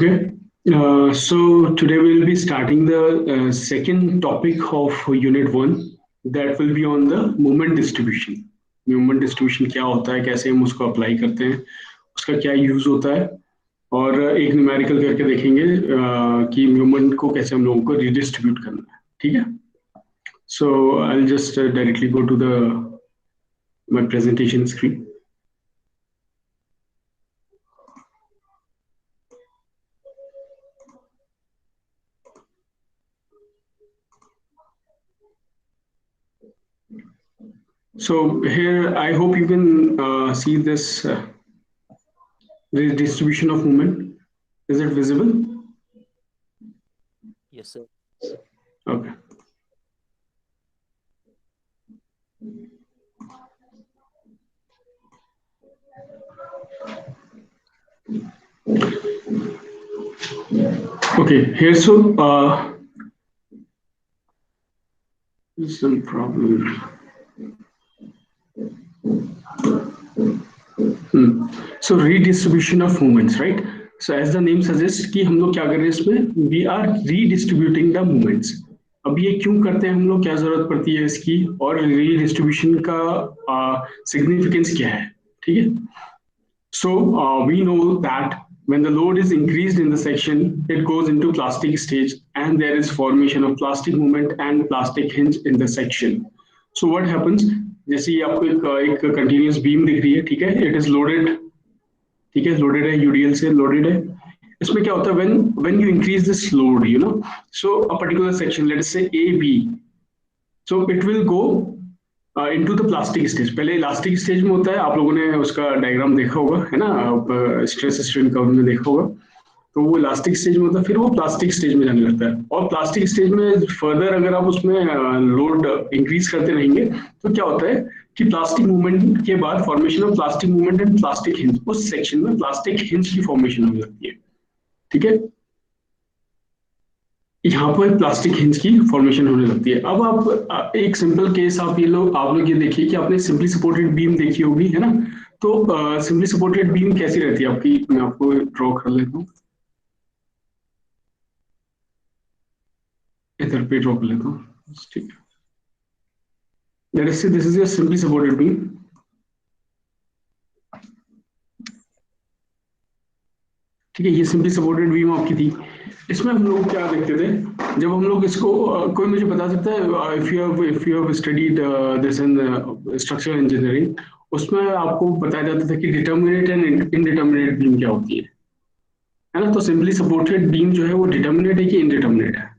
Okay, so today we'll be starting the second topic of Unit 1 that will be on the moment distribution. Moment distribution क्या होता है, कैसे हम उसको apply करते हैं, उसका क्या यूज होता है, और एक न्यूमेरिकल करके देखेंगे कि मोमेंट को कैसे हम लोगों को रिडिस्ट्रीब्यूट करना है. ठीक है. So I'll just directly go to my presentation screen. So here, I hope you can see this distribution of moment. Is it visible? Yes, sir. Okay. Okay, here there's some problem. So redistribution of moments, right? So as the name suggests कि हम लोग क्या कर रहे हैं इसमें, we are redistributing the moments. अब ये क्यों करते हैं हम लोग, क्या जरूरत पड़ती है इसकी, और redistribution का significance क्या है, ठीक है? So we know that when the load is increased in the section, it goes into plastic stage and there is formation of plastic moment and plastic hinge in the section. So what happens, जैसे ये आपको एक continuous beam दिख रही है, ठीक है, it is loaded, ठीक है, loaded है, UDL से loaded है. इसमें क्या होता है, when you increase this load, you know, so a particular section, let us say AB, so it will go into the plastic stage. पहले इलास्टिक स्टेज में होता है, आप लोगों ने उसका डायग्राम देखा होगा, है ना, स्ट्रेस स्ट्रेन कर्व में देखा होगा. तो वो इलास्टिक स्टेज में होता है, फिर वो प्लास्टिक स्टेज में जाने लगता है, और प्लास्टिक स्टेज में फर्दर अगर आप उसमें लोड इंक्रीज करते रहेंगे तो क्या होता है कि प्लास्टिक मूवमेंट के बाद formation of plastic movement and plastic hinge, उस सेक्शन में प्लास्टिक हिंज की फॉर्मेशन होने लगती है. ठीक है, यहाँ पर प्लास्टिक हिंज की फॉर्मेशन होने लगती है. अब आप एक सिंपल केस आप लोग ये देखिए कि आपने सिंपली सपोर्टेड बीम देखी होगी, है ना. तो सिंपली सपोर्टेड बीम कैसी रहती है आपकी, मैं आपको ड्रॉ कर लेता हूँ, इधर पे ड्रॉ कर लेता हूँ. ठीक है, let us say this is your simply supported beam. ठीक है, ये सिंपली सपोर्टेड बीम आपकी थी. इसमें हम लोग क्या देखते थे, जब हम लोग इसको कोई मुझे बता सकता है, if you have studied this in structural engineering, उसमें आपको बताया जाता था कि डिटर्मिनेट एंड इनडिटर्मिनेट बीम क्या होती है ना. तो सिंपली सपोर्टेड बीम जो है वो डिटर्मिनेट है कि इनडिटर्मिनेट है.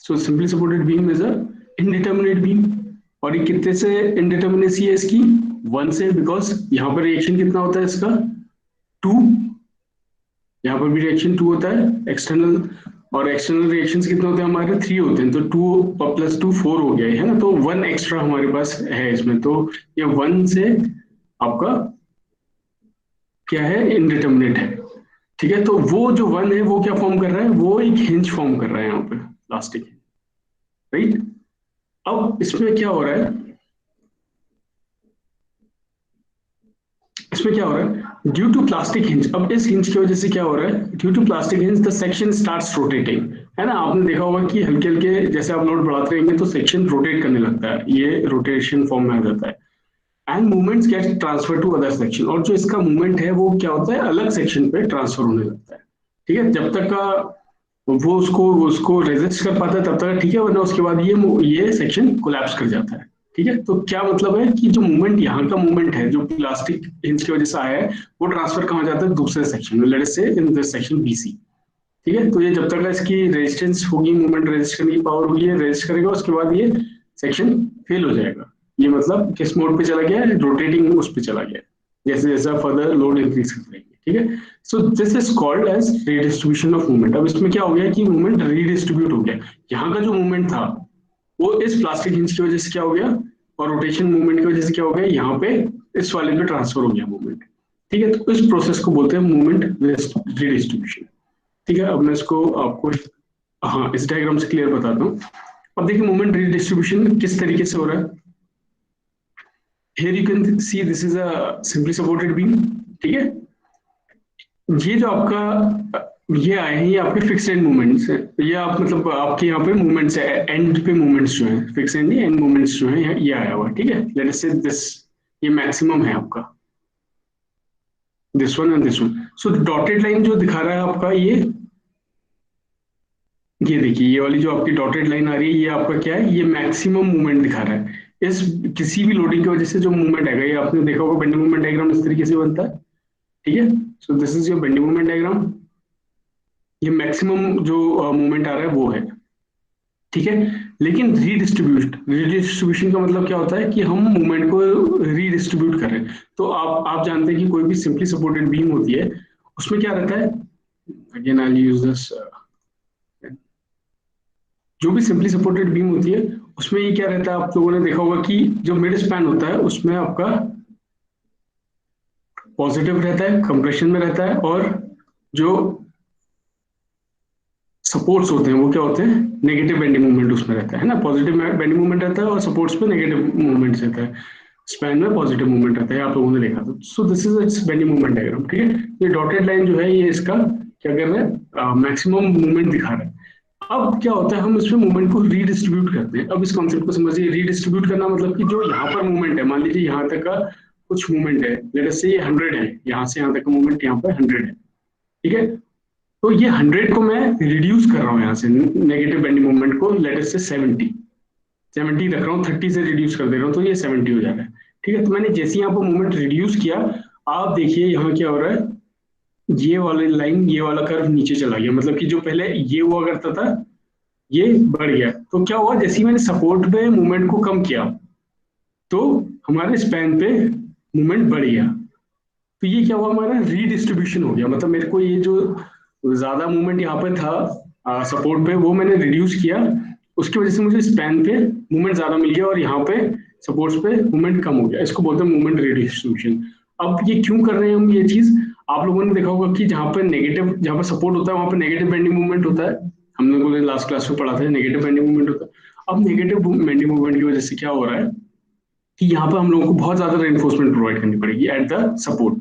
So simply supported beam is a indeterminate beam. और ये कितने से इनडिटर्मिनेसी है इसकी, 1 से, बिकॉज यहाँ पर रिएक्शन कितना होता है इसका, 2. यहाँ पर भी रिएक्शन 2 होता है एक्सटर्नल, और एक्सटर्नल रिएक्शंस कितने होते हैं हमारे, 3 होते हैं. तो 2 + 2 4 हो गया है ना. तो 1 एक्स्ट्रा हमारे पास है इसमें. तो ये 1 से आपका क्या है, इनडिटर्मिनेट है. ठीक है, तो वो जो 1 है वो क्या फॉर्म कर रहा है, वो एक हिंज फॉर्म कर रहा है यहाँ पे, प्लास्टिक, राइट. अब इसमें क्या हो रहा है, ड्यू टू प्लास्टिक हिंज. अब इस हिंज की वजह से क्या हो रहा है, due to plastic hinge the section starts rotating, है ना. आपने देखा होगा कि हल्के हल्के जैसे आप लोड बढ़ाते रहेंगे तो सेक्शन रोटेट करने लगता है, ये रोटेशन फॉर्म में आ जाता है. And movements get transfer to other section, और जो इसका मूवमेंट है वो क्या होता है, अलग सेक्शन पे ट्रांसफर होने लगता है. ठीक है, जब तक का वो उसको रेजिस्ट कर पाता है तब तक ठीक है, वरना उसके बाद ये सेक्शन कोलैप्स कर जाता है. ठीक है, तो क्या मतलब है कि जो मूवमेंट, यहाँ का मूवमेंट है जो प्लास्टिक हिंज की वजह से आया है, वो ट्रांसफर कहाँ जाता है, दूसरे सेक्शन में, लेट अस से इन दिस सेक्शन BC. ठीक है, तो ये जब तक इसकी रेजिस्टेंस होगी, मूवमेंट रेजिस्ट करने की पावर होगी, ये रेजिस्ट करेगा, उसके बाद ये सेक्शन फेल हो जाएगा. ये मतलब किस मोड पे चला गया, रोटेटिंग उस पे चला गया, जैसे जैसा फर्दर लोड इंक्रीज कर रहेंगे. ठीक है, so this is called as redistribution of movement. अब इसमें क्या हो गया कि मूवमेंट रीडिस्ट्रीब्यूट हो गया. यहाँ का जो मूवमेंट था वो इस प्लास्टिक हिंज की वजह से क्या हो गया, और रोटेशन मूवमेंट की वजह से क्या हो गया, यहाँ पे इस वाले पे ट्रांसफर हो गया मूवमेंट. ठीक है, तो इस प्रोसेस को बोलते हैं मूवमेंट रीडिस्ट्रीब्यूशन. ठीक है, अब मैं इसको आपको इस डायग्राम से क्लियर बताता हूँ. अब देखिए मूवमेंट रीडिस्ट्रीब्यूशन किस तरीके से हो रहा है. Here you can see this is a simply supported beam. ठीक है, ये जो आपका ये आए हैं ये आपके फिक्स एंड मूवमेंट्स है। ये आप मतलब आपके यहाँ पे मूवमेंट्स है, एंड पे मूवमेंट्स जो है, फिक्स एंड एंड मूवमेंट्स जो है ये आया हुआ है, ठीक है। लेट अस से दिस, ये मैक्सिमम है आपका, this one and this one. So dotted line जो दिखा रहा है आपका ये देखिए, ये वाली जो आपकी डॉटेड लाइन आ रही है ये आपका क्या है, ये मैक्सिमम मूवमेंट दिखा रहा है। इस किसी भी लोडिंग की वजह से जो मूवमेंट आएगा, ये आपने देखा होगा बेंडिंग मूवमेंट डायग्राम इस तरीके से बनता है, ठीक है। So this is your bending movement diagram. ये मैक्सिमम जो मूवमेंट आ रहा है वो है, ठीक है। लेकिन रीडिस्ट्रीब्यूशन का मतलब क्या होता है कि हम मूवमेंट को रीडिस्ट्रीब्यूट कर रहे हैं। तो आप जानते हैं कि कोई भी सिंपली सपोर्टेड बीम होती है, उसमें क्या रहता है, अगेन आई यूज दिस, जो भी सिंपली सपोर्टेड बीम होती है उसमें ये क्या रहता है, आप लोगों ने देखा होगा कि जो मिड स्पैन होता है उसमें आपका पॉजिटिव रहता है, कंप्रेशन में रहता है, और जो सपोर्ट्स होते हैं वो क्या होते हैं, नेगेटिव बेंडिंग मूवमेंट उसमें रहता है ना, पॉजिटिव बेंडिंग मूवमेंट रहता है और सपोर्ट्स पे नेगेटिव मूवमेंट रहता है, स्पैन में पॉजिटिव मूवमेंट रहता है, आप लोगों ने देखा था। सो this is it's bending movement diagram, ठीक है। ये डॉटेड लाइन जो है ये इसका क्या कर रहा है, मैक्सिमम मूवमेंट दिखा रहा है। अब क्या होता है, हम इसमें मूवमेंट को रीडिस्ट्रीब्यूट करते हैं। अब इस कॉन्सेप्ट को समझिए, रीडिस्ट्रीब्यूट करना मतलब कि जो यहाँ पर मूवमेंट है, मान लीजिए यहाँ तक का कुछ मूवमेंट है, लेट अस से ये 100 है, यहाँ से यहाँ तक का मूवमेंट यहाँ पर 100 है, ठीक है। तो ये 100 को मैं रिड्यूस कर रहा हूँ यहाँ से, नेगेटिव बेंडिंग मूवमेंट को लेट अस से 70 रख रहा हूँ, 30 से रिड्यूस कर दे रहा हूँ, तो ये 70 हो जा रहा है, ठीक है। तो मैंने जैसे यहाँ पर मूवमेंट रिड्यूस किया, आप देखिए यहाँ क्या हो रहा है, ये वाली लाइन, ये वाला कर्व नीचे चला गया, मतलब कि जो पहले ये हुआ करता था ये बढ़ गया। तो क्या हुआ, जैसे ही मैंने सपोर्ट पे मूवमेंट को कम किया तो हमारे स्पैन पे मूवमेंट बढ़ गया। तो ये क्या हुआ, हमारा रीडिस्ट्रीब्यूशन हो गया, मतलब मेरे को ये जो ज्यादा मूवमेंट यहाँ पे था सपोर्ट पे, वो मैंने रिड्यूस किया, उसकी वजह से मुझे स्पैन पे मूवमेंट ज्यादा मिल गया और यहाँ पे सपोर्ट्स पे मूवमेंट कम हो गया। इसको बोलते हैं मूवमेंट रीडिस्ट्रीब्यूशन। अब ये क्यों कर रहे हैं हम ये चीज, आप लोगों ने देखा होगा कि जहाँ पर नेगेटिव, जहाँ पर सपोर्ट होता है वहां पर नेगेटिव बेंडिंग मूवमेंट होता है, हम लोगों ने लास्ट क्लास में पढ़ा था नेगेटिव बेंडिंग मूवमेंट होता है। अब नेगेटिव बेंडिंग मूवमेंट की वजह से क्या हो रहा है कि यहाँ पर हम लोगों को बहुत ज्यादा रेनफोर्समेंट प्रोवाइड करनी पड़ेगी एट द सपोर्ट।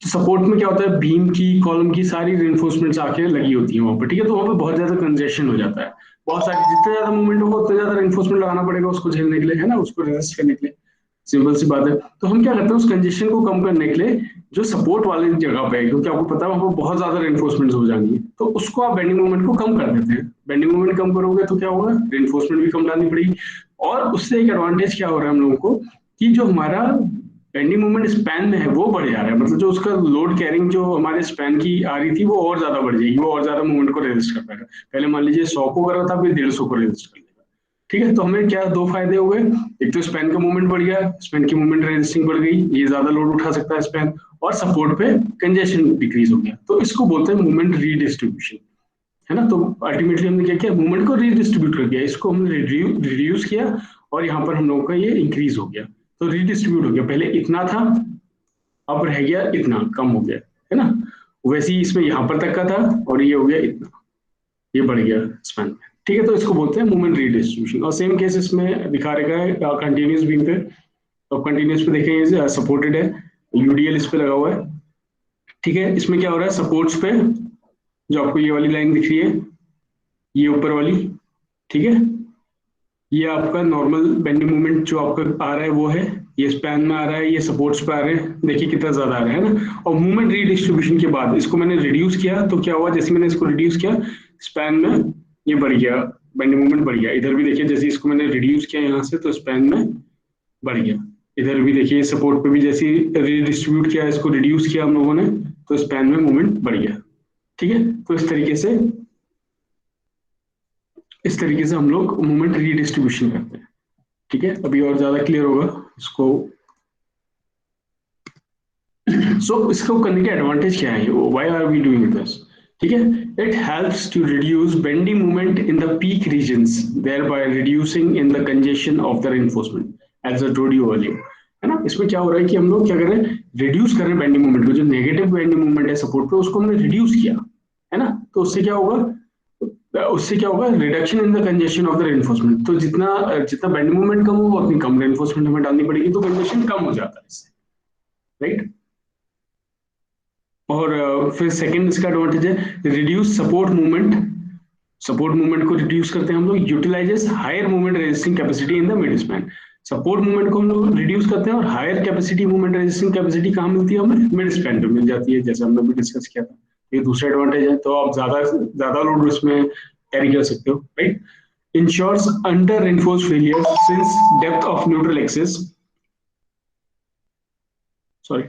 तो सपोर्ट में क्या होता है, बीम की कॉलम की सारी रेनफोर्समेंट्स आके लगी होती है वहां पर, ठीक है। तो वहां पे बहुत ज्यादा कंजेशन हो जाता है, बहुत सारी, जितना ज्यादा मूवमेंट होगा उतना ज्यादा रेनफोर्समेंट लगाना पड़ेगा उसको झेलने के लिए, है ना, उसको रेजिस्ट करने के लिए, सिंपल सी बात है। तो हम क्या करते हैं, उस कंजेशन को कम करने के लिए जो सपोर्ट वाली जगह पे है, क्योंकि आपको पता है वहां पर बहुत ज्यादा रेनफोर्समेंट हो जाएंगी, तो उसको आप बेंडिंग मूवमेंट को कम कर देते हैं। बेंडिंग मूवमेंट कम करोगे तो क्या होगा, रेनफोर्समेंट भी कम डालनी पड़ेगी। और उससे एक एडवांटेज क्या हो रहा है हम लोगों को, कि जो हमारा बेंडिंग मूवमेंट स्पैन में है वो बढ़ जा रहा है, मतलब जो उसका लोड कैरिंग जो हमारे स्पैन की आ रही थी वो और ज्यादा बढ़ जाएगी, वो और ज्यादा मूवमेंट को रेजिस्ट कर पाएगा। पहले मान लीजिए 100 को कर रहा था, अभी 150 को रेजिस्ट कर लेगा, ठीक है। तो हमें क्या दो फायदे हो गए, एक तो स्पैन का मूवमेंट बढ़ गया, स्पैन की मूवमेंट रेजिस्टिंग बढ़ गई, ये ज्यादा लोड उठा सकता है स्पैन, और सपोर्ट पे कंजेशन डिक्रीज हो गया। तो इसको बोलते हैं मूवमेंट रीडिस्ट्रीब्यूशन, है ना। तो अल्टीमेटली हमने क्या किया, मूवमेंट को रीडिस्ट्रीब्यूट कर दिया, इसको हमने रिड्यूस किया और यहाँ पर हम लोगों का ये इंक्रीज हो गया। तो रीडिस्ट्रीब्यूट हो गया, पहले इतना था अब रह गया इतना, कम हो गया, है ना। वैसे ही इसमें यहाँ पर तक का था और ये हो गया इतना, ये बढ़ गया स्पैन में, ठीक है। तो इसको बोलते हैं मूवमेंट रीडिस्ट्रीब्यूशन। और सेम केस इसमें दिखा रखा है कंटिन्यूस बीम पे, तो कंटिन्यूस पे देखें सपोर्टेड है, यूडीएल इस पे लगा हुआ है, ठीक है। इसमें क्या हो रहा है, सपोर्ट्स पे जो आपको ये वाली लाइन दिख रही है, ये ऊपर वाली, ठीक है, ये आपका नॉर्मल बेंडिंग मूवमेंट जो आपका आ रहा है वो है, ये स्पैन में आ रहा है, ये सपोर्ट्स पे आ रहे हैं, देखिए कितना ज्यादा आ रहा है ना। और मूवमेंट रीडिस्ट्रीब्यूशन के बाद इसको मैंने रिड्यूस किया, तो क्या हुआ, जैसे मैंने इसको रिड्यूस किया स्पैन में ये बढ़ गया, बेंडिंग मूवमेंट बढ़ गया। इधर भी देखिए जैसे इसको मैंने रिड्यूस किया यहाँ से तो स्पैन में बढ़ गया। इधर भी देखिए सपोर्ट पे भी जैसे रीडिस्ट्रीब्यूट किया, इसको रिड्यूस किया हम लोगों ने, तो स्पैन में मूवमेंट बढ़ गया, ठीक है। तो इस तरीके से हम लोग मूवमेंट रीडिस्ट्रीब्यूशन करते हैं, ठीक है। अभी और ज्यादा क्लियर होगा इसको। इसको करने के एडवांटेज क्या है, why are we doing this, ठीक है। It helps to reduce bending movement in the peak regions, thereby reducing in the congestion of the reinforcement, as I told you earlier, है ना। इसमें क्या हो रहा है कि हम लोग क्या कर रहे हैं, रिड्यूस कर रहे हैं बेंडिंग मूवमेंट को, जो नेगेटिव बेंडिंग मूवमेंट है सपोर्ट पे उसको हमने रिड्यूस किया, है ना। तो उससे क्या होगा reduction in the congestion of the reinforcement. तो जितना जितना बेंडिंग मूवमेंट कम होगा उतनी कम रेनफोर्समेंट हमें डालनी पड़ेगी, तो कंजेशन कम हो जाता है इससे, राइट। फिर सेकंड इसका एडवांटेज है reduce support movement. Support movement को रिड्यूस करते हैं हम लोग। Utilises higher movement resisting capacity in the mid span. Support movement को हम लोग रिड्यूस करते हैं और higher capacity movement resisting capacity कहाँ मिलती है हमें? मिड स्पैन पे मिल जाती है, जैसे हमने भी डिस्कस किया था। ये दूसरा एडवांटेज है, तो आप ज्यादा ज्यादा लोड उसमें कैरी कर सकते हो, right. Ensures under reinforce failure since depth of neutral axis, sorry,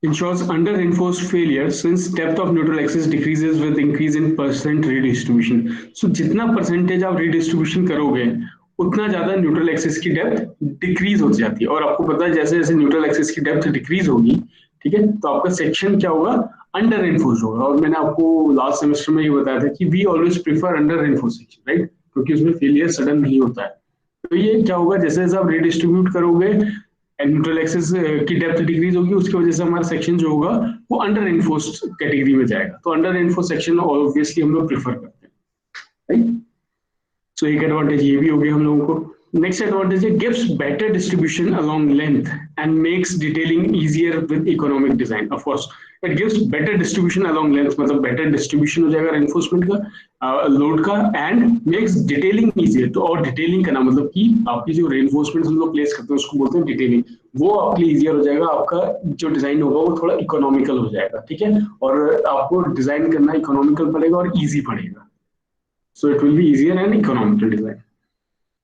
ensures under reinforced failure since depth of neutral axis decreases with increase in percent redistribution। So जितना परसेंटेज आप redistribution करोगे उतना ज्यादा neutral axis की depth decrease हो जाती है। और आपको पता है जैसे जैसे न्यूट्रल एक्सिस की डेप्थ डिक्रीज होगी, ठीक है, तो आपका सेक्शन क्या होगा? अंडर रेनफोर्स्ड होगा। और मैंने आपको लास्ट सेमेस्टर में ये बताया था कि we always prefer under reinforced section, right, क्योंकि उसमें फेलियर सडन नहीं होता है। तो ये क्या होगा, जैसे जैसे आप रिडिस्ट्रीब्यूट करोगे न्यूट्रल एक्सिस की डेप्थ डिक्रीज होगी, उसकी वजह से हमारा सेक्शन जो होगा वो अंडर रेनफोर्स्ड कैटेगरी में जाएगा। तो अंडर रेनफोर्स्ड सेक्शन ऑब्वियसली हम लोग प्रेफर करते हैं, राइट। सो एक एडवांटेज ये भी हो गया हम लोगों को। नेक्स्ट एडवांटेज है gives better distribution along length and makes detailing easier with economic design. Of course it gives better distribution along length, मतलब बेटर डिस्ट्रीब्यूशन हो जाएगा रेनफोर्समेंट का, लोड का, एंड मेक्स डिटेलिंग इजियर। तो और डिटेलिंग करना मतलब कि आपकी जो रेनफोर्समेंट हम लोग प्लेस करते हैं उसको बोलते हैं डिटेलिंग। वो आपके लिए इजियर हो जाएगा, आपका जो डिजाइन होगा वो थोड़ा इकोनॉमिकल हो जाएगा, ठीक है, और आपको डिजाइन करना इकोनॉमिकल पड़ेगा और इजी पड़ेगा। So it will be easier and economical design.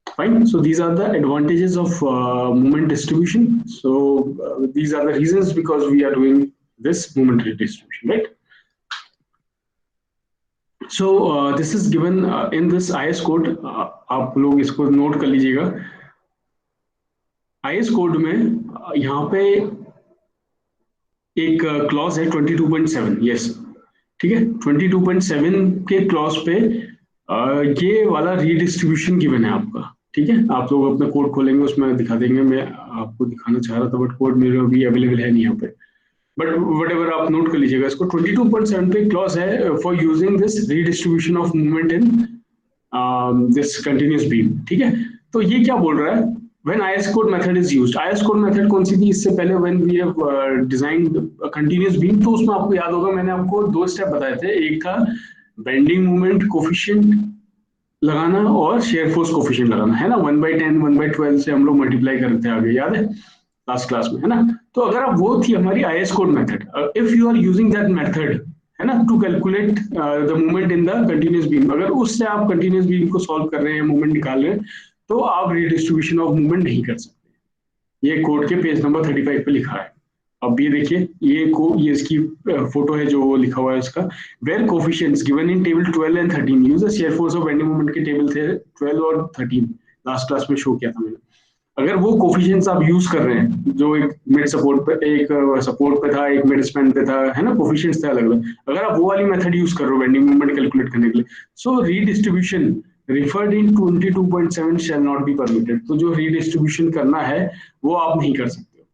Fine. So these are the advantages of moment distribution. So these are the reasons because we are doing this moment redistribution, right? So this is given in this IS code. आप लोग इसको note कर लीजिएगा। IS code में यहाँ पे एक clause है 22.7, यस, ठीक है, 22.7 के क्लॉज पे ये वाला रीडिस्ट्रीब्यूशन गिवन है आपका, ठीक है। आप लोग अपना कोड खोलेंगे उसमें दिखा देंगे, मैं आपको दिखाना चाह रहा था बट कोड मेरे अभी अवेलेबल है नहीं यहाँ पे, बट व्हाटएवर आप नोट कर लीजिएगा इसको। 22.7 पे क्लॉज है for using this redistribution of movement in this continuous beam, ठीक है। तो ये क्या बोल रहा है? When IS code method is used, IS code method कौन सी थी इससे पहले? When we have designed a continuous beam, तो उसमें आपको याद होगा मैंने आपको दो स्टेप बताए थे। एक था बेंडिंग मोमेंट कोफिशिएंट लगाना और शेयर फोर्स कोफिशिएंट लगाना, है ना। 1/10 1/12 से हम लोग मल्टीप्लाई करते आगे, याद है लास्ट क्लास में, है ना। तो अगर आप वो थी हमारी IS code method, if you are using that method, है ना, to calculate the movement in the continuous beam, अगर उससे आप कंटिन्यूअस बीम को सॉल्व कर रहे हैं, मूवमेंट निकाल रहे हैं, तो आप रीडिस्ट्रीब्यूशन ऑफ मूवमेंट नहीं कर सकते। ये कोड के पेज नंबर 35 पे लिखा है। अब ये देखिए, ये इसकी फोटो है जो लिखा हुआ है इसका। Where coefficients given in table 12 and 13 use the shear force of bending moment के टेबल थे 12 और 13, लास्ट क्लास में शो किया था मैंने। अगर वो कोफिशिएंट्स आप यूज कर रहे हैं, जो एक मिड सपोर्ट पे, एक सपोर्ट पे था, एक मिड स्पैन पे था, है ना, कोफिशिएंट्स थे अलग अलग, अगर आप वो वाली मेथड यूज कर रहे हो बेंडिंग मोमेंट कैलकुलेट करने के लिए, so redistribution referred in 22.7 shall not be permitted. तो जो रीडिस्ट्रीब्यूशन करना है वो आप नहीं कर सकते हो,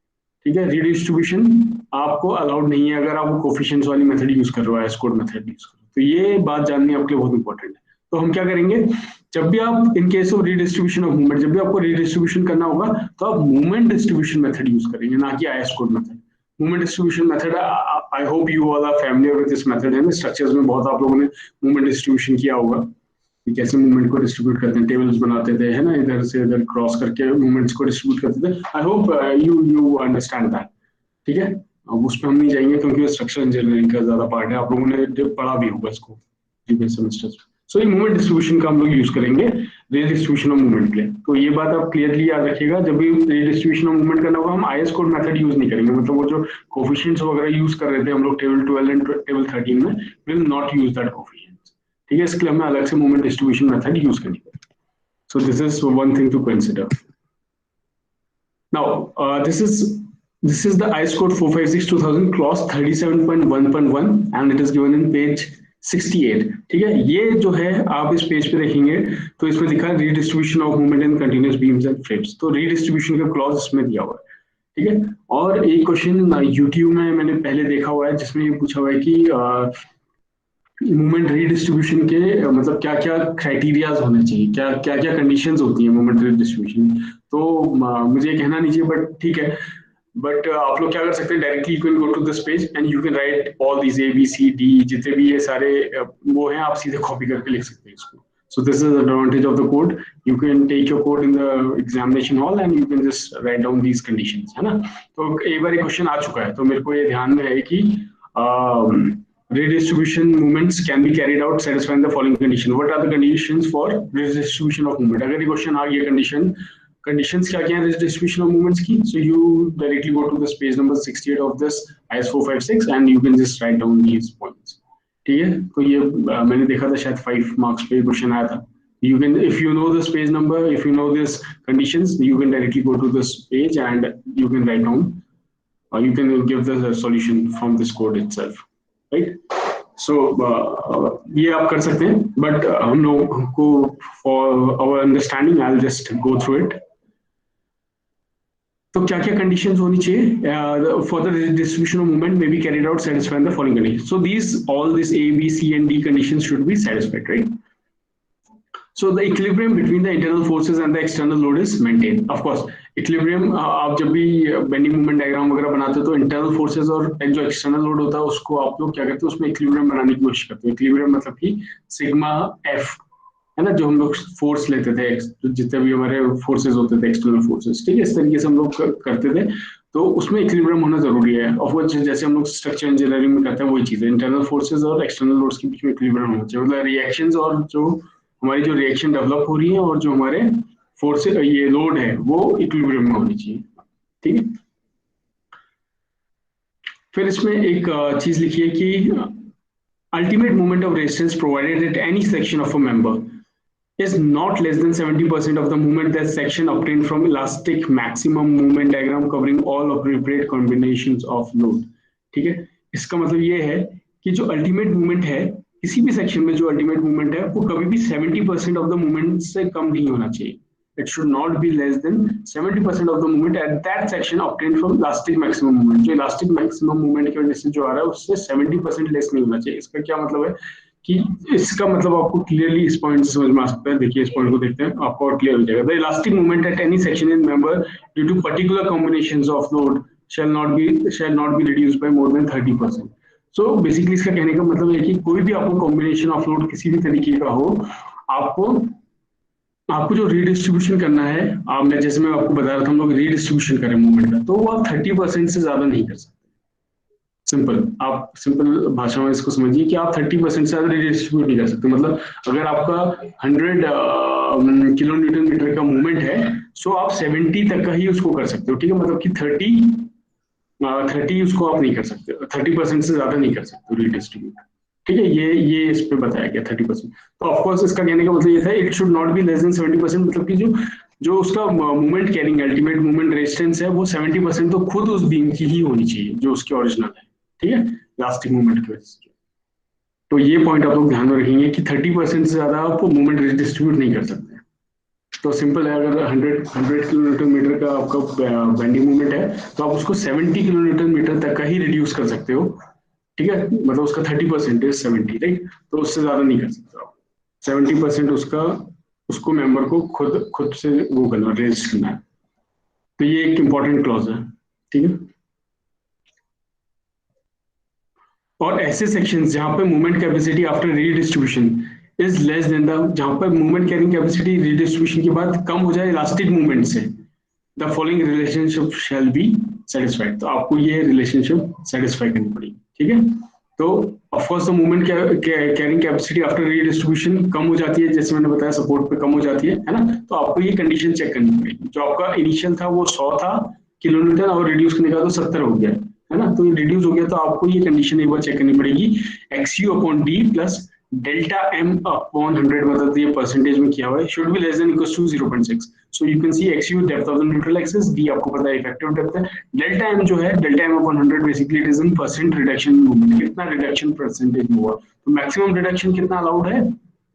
ठीक है। रीडिस्ट्रीब्यूशन आपको अलाउड नहीं है अगर आप कोफिशिएंट्स वाली मेथड यूज कर रहे हो, IS कोड मेथड यूज कर रहे हो। तो ये बात जाननी आपके लिए बहुत इंपॉर्टेंट है। तो हम क्या करेंगे, जब भी आप in case of redistribution of movement, जब भी आपको रीडिस्ट्रीब्यूशन करना होगा तो आप मूवमेंट डिस्ट्रीब्यूशन मेथड यूज करेंगे, ना कि IS code method. Movement distribution method, I hope you all are familiar with this method, है ना। स्ट्रक्चर्स में बहुत आप लोगों ने मूवमेंट डिस्ट्रीब्यूशन किया होगा कि कैसे मूवमेंट को डिस्ट्रीब्यूट करते हैं, टेबल्स बनाते थे, है ना, इधर से इधर क्रॉस करके मूवमेंट्स को डिस्ट्रीब्यूट करते थे। आई होप यू अंडरस्टैंड दैट, ठीक है। अब उस पर हम नहीं जाएंगे क्योंकि स्ट्रक्चर इंजीनियरिंग का ज्यादा पार्ट है, आप लोगों ने पढ़ा भी होगा इसको प्रीवियस सेमेस्टर्स में। सो ये मूवमेंट डिस्ट्रीब्यूशन का हम लोग यूज करेंगे रीडिस्ट्रीब्यूशन ऑफ मूवमेंट के लिए। तो ये बात आप क्लियरली याद रखिएगा, जब भी रीडिस्ट्रीब्यूशन ऑफ मूवमेंट करना होगा हम IS कोड मेथड यूज नहीं करेंगे, मतलब वो जो कोफिशिएंट्स वगैरह यूज कर रहे थे हम लोग टेबल 12 एंड टेबल 13 में, will not use that coefficients, ठीक है। इसके लिए हमें अलग से मूवमेंट डिस्ट्रीब्यूशन मेथड यूज करनी पड़ेगी। So this is one thing to consider. Now this is the IS code 456/2000 clause 37.1.1 and it is given in page 68, ठीक है। ये जो है आप इस पेज पे देखेंगे तो इसमें लिखा है redistribution of movement in continuous beams and frames. तो रीडिस्ट्रीब्यूशन का क्लॉज इसमें दिया हुआ है, ठीक है। और एक क्वेश्चन यूट्यूब में मैंने पहले देखा हुआ है जिसमें ये पूछा हुआ है कि मूवमेंट रीडिस्ट्रीब्यूशन के मतलब क्या क्या क्राइटेरियाज होने चाहिए, क्या क्या कंडीशंस होती हैं मूवमेंट रीडिस्ट्रीब्यूशन। तो मुझे कहना नहीं चाहिए बट ठीक है, बट आप लोग क्या कर सकते हैं, directly you can go to this page and you can write all these ABCD जितने भी ये सारे वो हैं, आप सीधे कॉपी करके लिख सकते हैं इसको. So this is the advantage of the code. You can take your code in the examination hall and you can just write down these conditions, है ना. तो एक बार क्वेश्चन आ चुका है, तो मेरे को ये ध्यान में है कि redistribution movements can be carried out satisfying the following condition. What are the conditions for redistribution of movement? अगर ये क्वेश्चन आ गया conditions क्या क्या है redistribution of movements की, so you directly go to this page number 68 of this IS 456 and you can just write down these points. ठीक है, तो ये मैंने देखा था शायद 5 मार्क्स पे क्वेश्चन आया था. You can, if you know this page number, if you know this conditions, you can directly go to this page and you can write down, or you can give the solution from this code itself, right? So ये आप कर सकते हैं, but हम लोग को for our understanding, I'll just go through it. तो क्या क्या कंडीशंस होनी चाहिए for the distribution of movement may be carried out satisfying the following conditions. So these all this A, B, C and D conditions should be satisfied, right? So the equilibrium between the internal forces and the external load is maintained. Of course, equilibrium आप जब भी bending movement diagram वगैरह बनाते हो तो internal forces और जो external load होता है उसको आप लोग क्या करते हो, उसमें इक्विलिब्रियम बनाने की कोशिश करते हो. इक्विलिब्रियम मतलब कि सिग्मा F है ना, जो हम लोग फोर्स लेते थे, जितने भी हमारे फोर्सेस होते थे एक्सटर्नल फोर्सेस, ठीक है, इस तरीके से हम लोग करते थे. तो उसमें इक्विलिब्रियम होना जरूरी है. ऑफ कोर्स जैसे हम लोग स्ट्रक्चर इंजीनियरिंग में करते हैं वही चीज है, इंटरनल फोर्सेस और एक्सटर्नल लोड्स के बीच में इक्विलिब्रियम होना चाहिए. मतलब रिएक्शंस और जो हमारी जो रिएक्शन डेवलप हो रही है और जो हमारे फोर्स ये लोड है वो इक्विलिब्रियम में होनी चाहिए. ठीक है, फिर इसमें एक चीज लिखी है कि ultimate moment of resistance provided at any section of a member is not less than 70% of the moment that section obtained from elastic maximum movement diagram covering all appropriate combinations of load. ठीक है, इसका मतलब ये है कि जो ultimate movement है किसी भी सेक्शन में, जो अल्टीमेट मूवमेंट है वो कभी भी 70% ऑफ द मूवमेंट से कम नहीं होना चाहिए. It should not be less than 70% of the movement at that section obtained from elastic maximum movement. जो elastic maximum movement की वजह से जो आ रहा है उससे 70% लेस नहीं होना चाहिए. इसका क्या मतलब है कि इसका मतलब आपको क्लियरली इस पॉइंट से समझ में आ सकता है. देखिए इस पॉइंट को देखते हैं, आपको और क्लियर हो जाएगा. The elastic movement at any section in member due to particular combinations of load shall not be reduced by more than 30%. So basically इसका कहने का मतलब है कि कोई भी आपको कॉम्बिनेशन ऑफ लोड किसी भी तरीके का हो, आपको जो रीडिस्ट्रीब्यूशन करना है, मैं जैसे मैं आपको बता रहा था हम लोग रीडिस्ट्रीब्यूशन करें मूवमेंट का, तो वो आप 30% से ज्यादा नहीं कर सकते. सिंपल, आप सिंपल भाषा में इसको समझिए कि आप 30% से ज्यादा रीडिस्ट्रीब्यूट नहीं कर सकते. मतलब अगर आपका 100 किलो न्यूटन मीटर का मूवमेंट है, सो आप 70 तक का ही उसको कर सकते हो. ठीक है, मतलब कि 30 उसको आप नहीं कर सकते, 30% से ज्यादा नहीं कर सकते रीडिस्ट्रीब्यूट. ठीक है, ये इस पे बताया गया 30%. तो ऑफ कोर्स इसका कहने का मतलब ये था it should not be less then 70%. मतलब कि जो उसका movement carrying ultimate movement resistance है वो 70% तो खुद उस बीम की ही होनी चाहिए जो उसकी ओरिजिनल है. ठीक है, इलास्टिक मूवमेंट की वजह से. तो ये पॉइंट आप लोग ध्यान में रखेंगे कि 30% से ज्यादा आप मूवमेंट डिस्ट्रीब्यूट नहीं कर सकते. तो सिंपल है, अगर 100 किलो न्यूटन मीटर का आपका बेंडिंग मूवमेंट है तो आप उसको 70 किलो न्यूटन मीटर तक का ही रिड्यूस कर सकते हो. ठीक है, मतलब उसका 30% 70, राइट. तो उससे ज्यादा नहीं कर सकते आप. 70% उसको मेंबर को खुद से वो करना, रेजिस्ट करना है. तो ये एक इंपॉर्टेंट क्लॉज है. ठीक है, और ऐसे सेक्शंस जहां पे movement capacity after redistribution is less than the, जहां पर मूवमेंट कैरिंग कैपेसिटी रीडिस्ट्रीब्यूशन के बाद कम हो जाए इलास्टिक मूवमेंट से, the following relationship shall be satisfied. तो आपको ये रिलेशनशिप सेटिस्फाई करनी पड़ेगी. ठीक है, तो of course the movement carrying capacity after redistribution कम हो जाती है, जैसे मैंने बताया सपोर्ट पे कम हो जाती है ना. तो आपको ये कंडीशन चेक करनी पड़ेगी. जो आपका इनिशियल था वो 100 था किलो न्यूटन और रिड्यूस करने का तो 70 हो गया है ना. तो ये रिड्यूस हो गया, तो आपको ये कंडीशन एक बार चेक करनी पड़ेगी. XU upon D plus delta M upon 100, मतलब ये परसेंटेज में किया हुआ है, should be less than equal to 0.6. So you can see XU depth of the neutral axis, D आपको पता है इफेक्टिव डेप्थ है, डेल्टा M जो है delta M upon 100 basically it is in percent reduction movement, कितना reduction percentage हुआ. तो maximum reduction कितना अलाउड है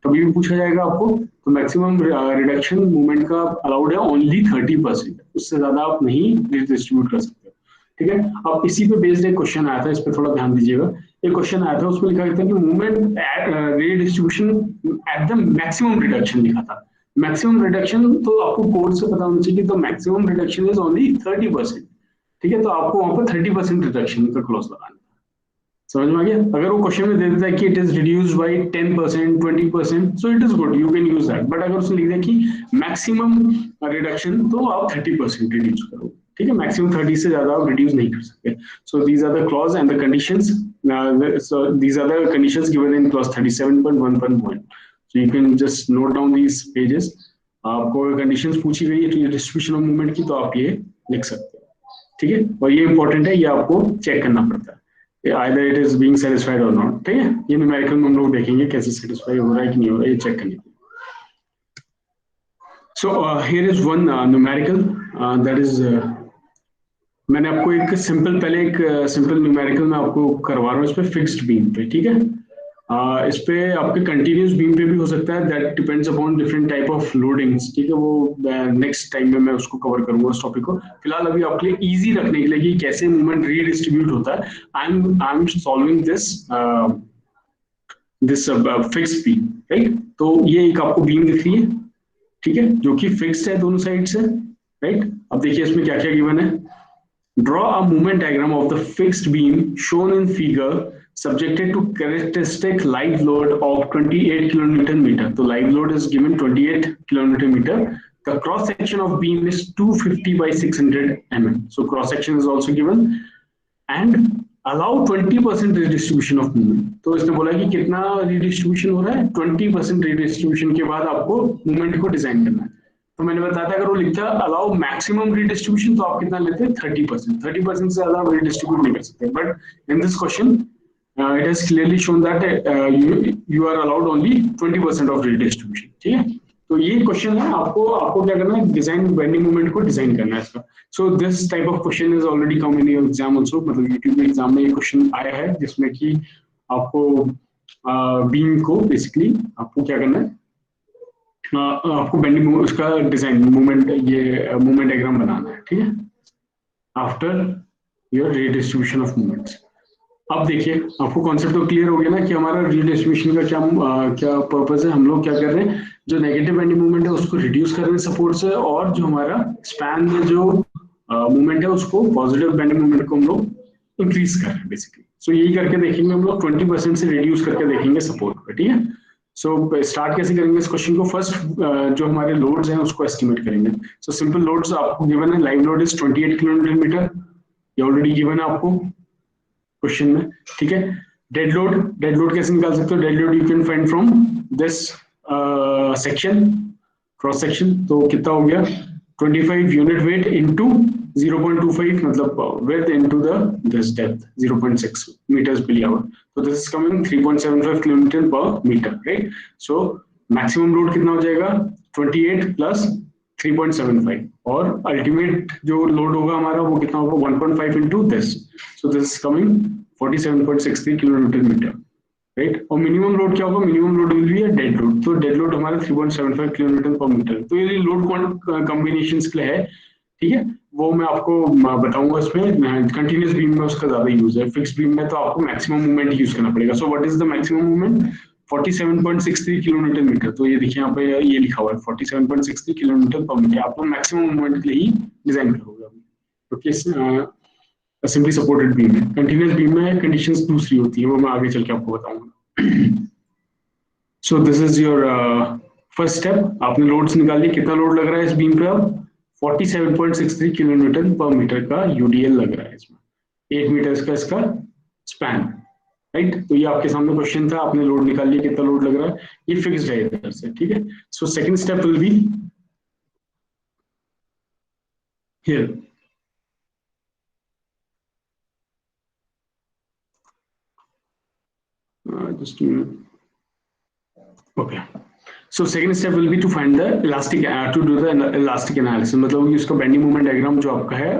कभी भी पूछा जाएगा आपको. तो मैक्सिमम रिडक्शन मूवमेंट का अलाउड है ओनली 30%, उससे ज्यादा आप नहीं डिस्ट्रीब्यूट कर सकते. ठीक है, अब इसी पे बेस्ड एक क्वेश्चन आया था, इस पे थोड़ा ध्यान दीजिएगा. एक क्वेश्चन आया था, उसमें लिखा था कि movement redistribution at the maximum reduction लिखा था. मैक्सिमम रिडक्शन तो आपको कोड से पता होना चाहिए कि तो मैक्सिमम रिडक्शन इज ओनली 30%. ठीक है, तो आपको वहां पर 30% रिडक्शन का क्लॉज लगाना है। समझ में आ गया? अगर वो क्वेश्चन में दे देता है कि it is reduce by 10%, 20%, so it is good, you can use that. But अगर उसने लिख दिया कि मैक्सिमम रिडक्शन, तो आप 30% रिड्यूस करो। ठीक है, मैक्सिमम 30 से ज्यादा आप रिड्यूस नहीं कर सकते। So these are the clause and the conditions, so these are the conditions given in clause 37.1.1. so you can just note down these pages. आपको कंडीशंस पूछी गई है डिस्ट्रीब्यूशन ऑफ मूवमेंट की, तो आप ये लिख सकते हो। ठीक है, और ये इंपॉर्टेंट है, ये आपको चेक करना पड़ता है either it is being satisfied or not। ठीक है, ये न्यूमेरिकल में हम लोग देखेंगे कैसे सेटिस्फाई हो रहा है कि नहीं हो रहा है, ये चेक करने के लिए। So here is one numerical that is, मैंने आपको एक सिंपल, पहले एक सिंपल न्यूमेरिकल में आपको करवा रहा हूँ इस पे फिक्स्ड बीम पे। ठीक है, इस पे आपके कंटिन्यूस बीम पे भी हो सकता है, that depends upon different type of loadings. ठीक है, वो नेक्स्ट टाइम में मैं उसको कवर करूंगा उस टॉपिक को। फिलहाल अभी आपके लिए इजी रखने के लिए कि कैसे मूवमेंट रीडिस्ट्रीब्यूट होता है, I am solving this this fixed beam. Right, तो ये एक आपको बीम दिख रही है, ठीक है, जो कि फिक्स्ड है दोनों साइड से। राइट, अब देखिए इसमें क्या क्या गिवन है। Draw a movement diagram of the fixed beam shown in figure subjected to characteristic live load of 28 kilonewton meter. So live load is given 28 kilonewton meter. The cross section of beam is 250 by 600 mm. So cross section is also given and allow 20% redistribution of movement. तो इसने बोला कि कितना redistribution हो रहा है, 20% redistribution के बाद आपको movement को डिजाइन करना है। तो मैंने बताया था अगर वो लिखता है अलाउ मैक्सिमम रीडिस्ट्रीब्यूशन, तो आप कितना लेते हैं, 30%। 30% से ज्यादा रीडिस्ट्रीब्यूट नहीं कर सकते। But in this question it has clearly shown that you are allowed only 20% of redistribution. ठीक है, तो ये क्वेश्चन है, आपको क्या करना है, डिजाइन बेंडिंग मूवमेंट को डिजाइन करना है इसका। So this type of question is already come in your exam also, मतलब यूट्यूब एग्जाम में ये क्वेश्चन आया है जिसमें कि आपको बीम को बेसिकली आपको क्या करना है, आपको बेंडिंग उसका डिजाइन मूवमेंट, ये मूवमेंट डायग्राम बनाना है। ठीक है, after your redistribution of movements. अब देखिए आपको कॉन्सेप्ट तो क्लियर हो गया ना कि हमारा रीडिस्ट्रीब्यूशन का क्या पर्पस है। हम लोग क्या कर रहे हैं, जो नेगेटिव बेंडिंग मूवमेंट है उसको रिड्यूस कर रहे हैं सपोर्ट से, और जो हमारा स्पैन में जो मूवमेंट है उसको, पॉजिटिव बेंडिंग मूवमेंट को हम लोग इंक्रीज कर रहे हैं बेसिकली। सो यही करके देखेंगे हम लोग, 20% से रिड्यूस करके देखेंगे सपोर्ट पर। ठीक है, सो स्टार्ट कैसे करेंगे इस क्वेश्चन को, फर्स्ट जो हमारे लोड्स हैं उसको एस्टिमेट करेंगे। सो सिंपल लोड्स आपको गिवन है, live load is 28 kilometre metre, ये ऑलरेडी गिवन है आपको क्वेश्चन में। ठीक है, डेड लोड कैसे निकाल सकते हो, dead load you can find from this section, cross section. तो कितना हो गया, 25 यूनिट वेट इनटू 0.25, मतलब width into this depth 0.6 meters per hour. So this is coming 3.75 kilometer per meter, right? So maximum load कितना हो जाएगा, 28 plus 3.75, और ultimate जो load होगा हमारा वो कितना होगा, 1.5 into this. So this is coming 47.63 kilonewton meter, right? और मिनिमम लोड क्या होगा, मिनिमम लोड विल बी है डेड लोड। तो डेड लोड हमारा 3.75 किलोमीटर पर मीटर। तो ये लोड कॉम्बिनेशंस के लिए है। ठीक है, वो मैं आपको बताऊंगा इसमें। कंटिन्यूस बीम में उसका ज्यादा यूज है, फिक्स बीम में तो आपको मैक्सिमम मूवमेंट यूज करना पड़ेगा। So what is the maximum movement, 47.63 kilometre metre. तो ये देखिए यहाँ पे ये लिखा हुआ है 47.63 किलोमीटर पर मीटर। आप मैक्सिमम मूवमेंट के लिए ही डिजाइन करोगे, क्योंकि सिंपली सपोर्टेड बीम है। कंटिन्यूस बीम में कंडीशंस दूसरी होती है, वो मैं आगे चल के आपको बताऊंगा। सो this is your first step. आपने लोड्स निकाल लिए, कितना लोड लग रहा है इस बीम पे, अब 47.63 किलोमीटर पर मीटर का यूडीएल लग रहा है इसमें, 8 मीटर का इसका स्पैन। राइट, तो ये आपके सामने क्वेश्चन था, आपने लोड निकाल लिया, कितना लोड लग रहा है, ये फिक्स्ड है इधर से। ठीक है, so second step will be here. just a minute. Okay, so second step will be to find the elastic, to do the elastic analysis, मतलब कि उसका बेंडिंग मोमेंट डायग्राम जो आपका है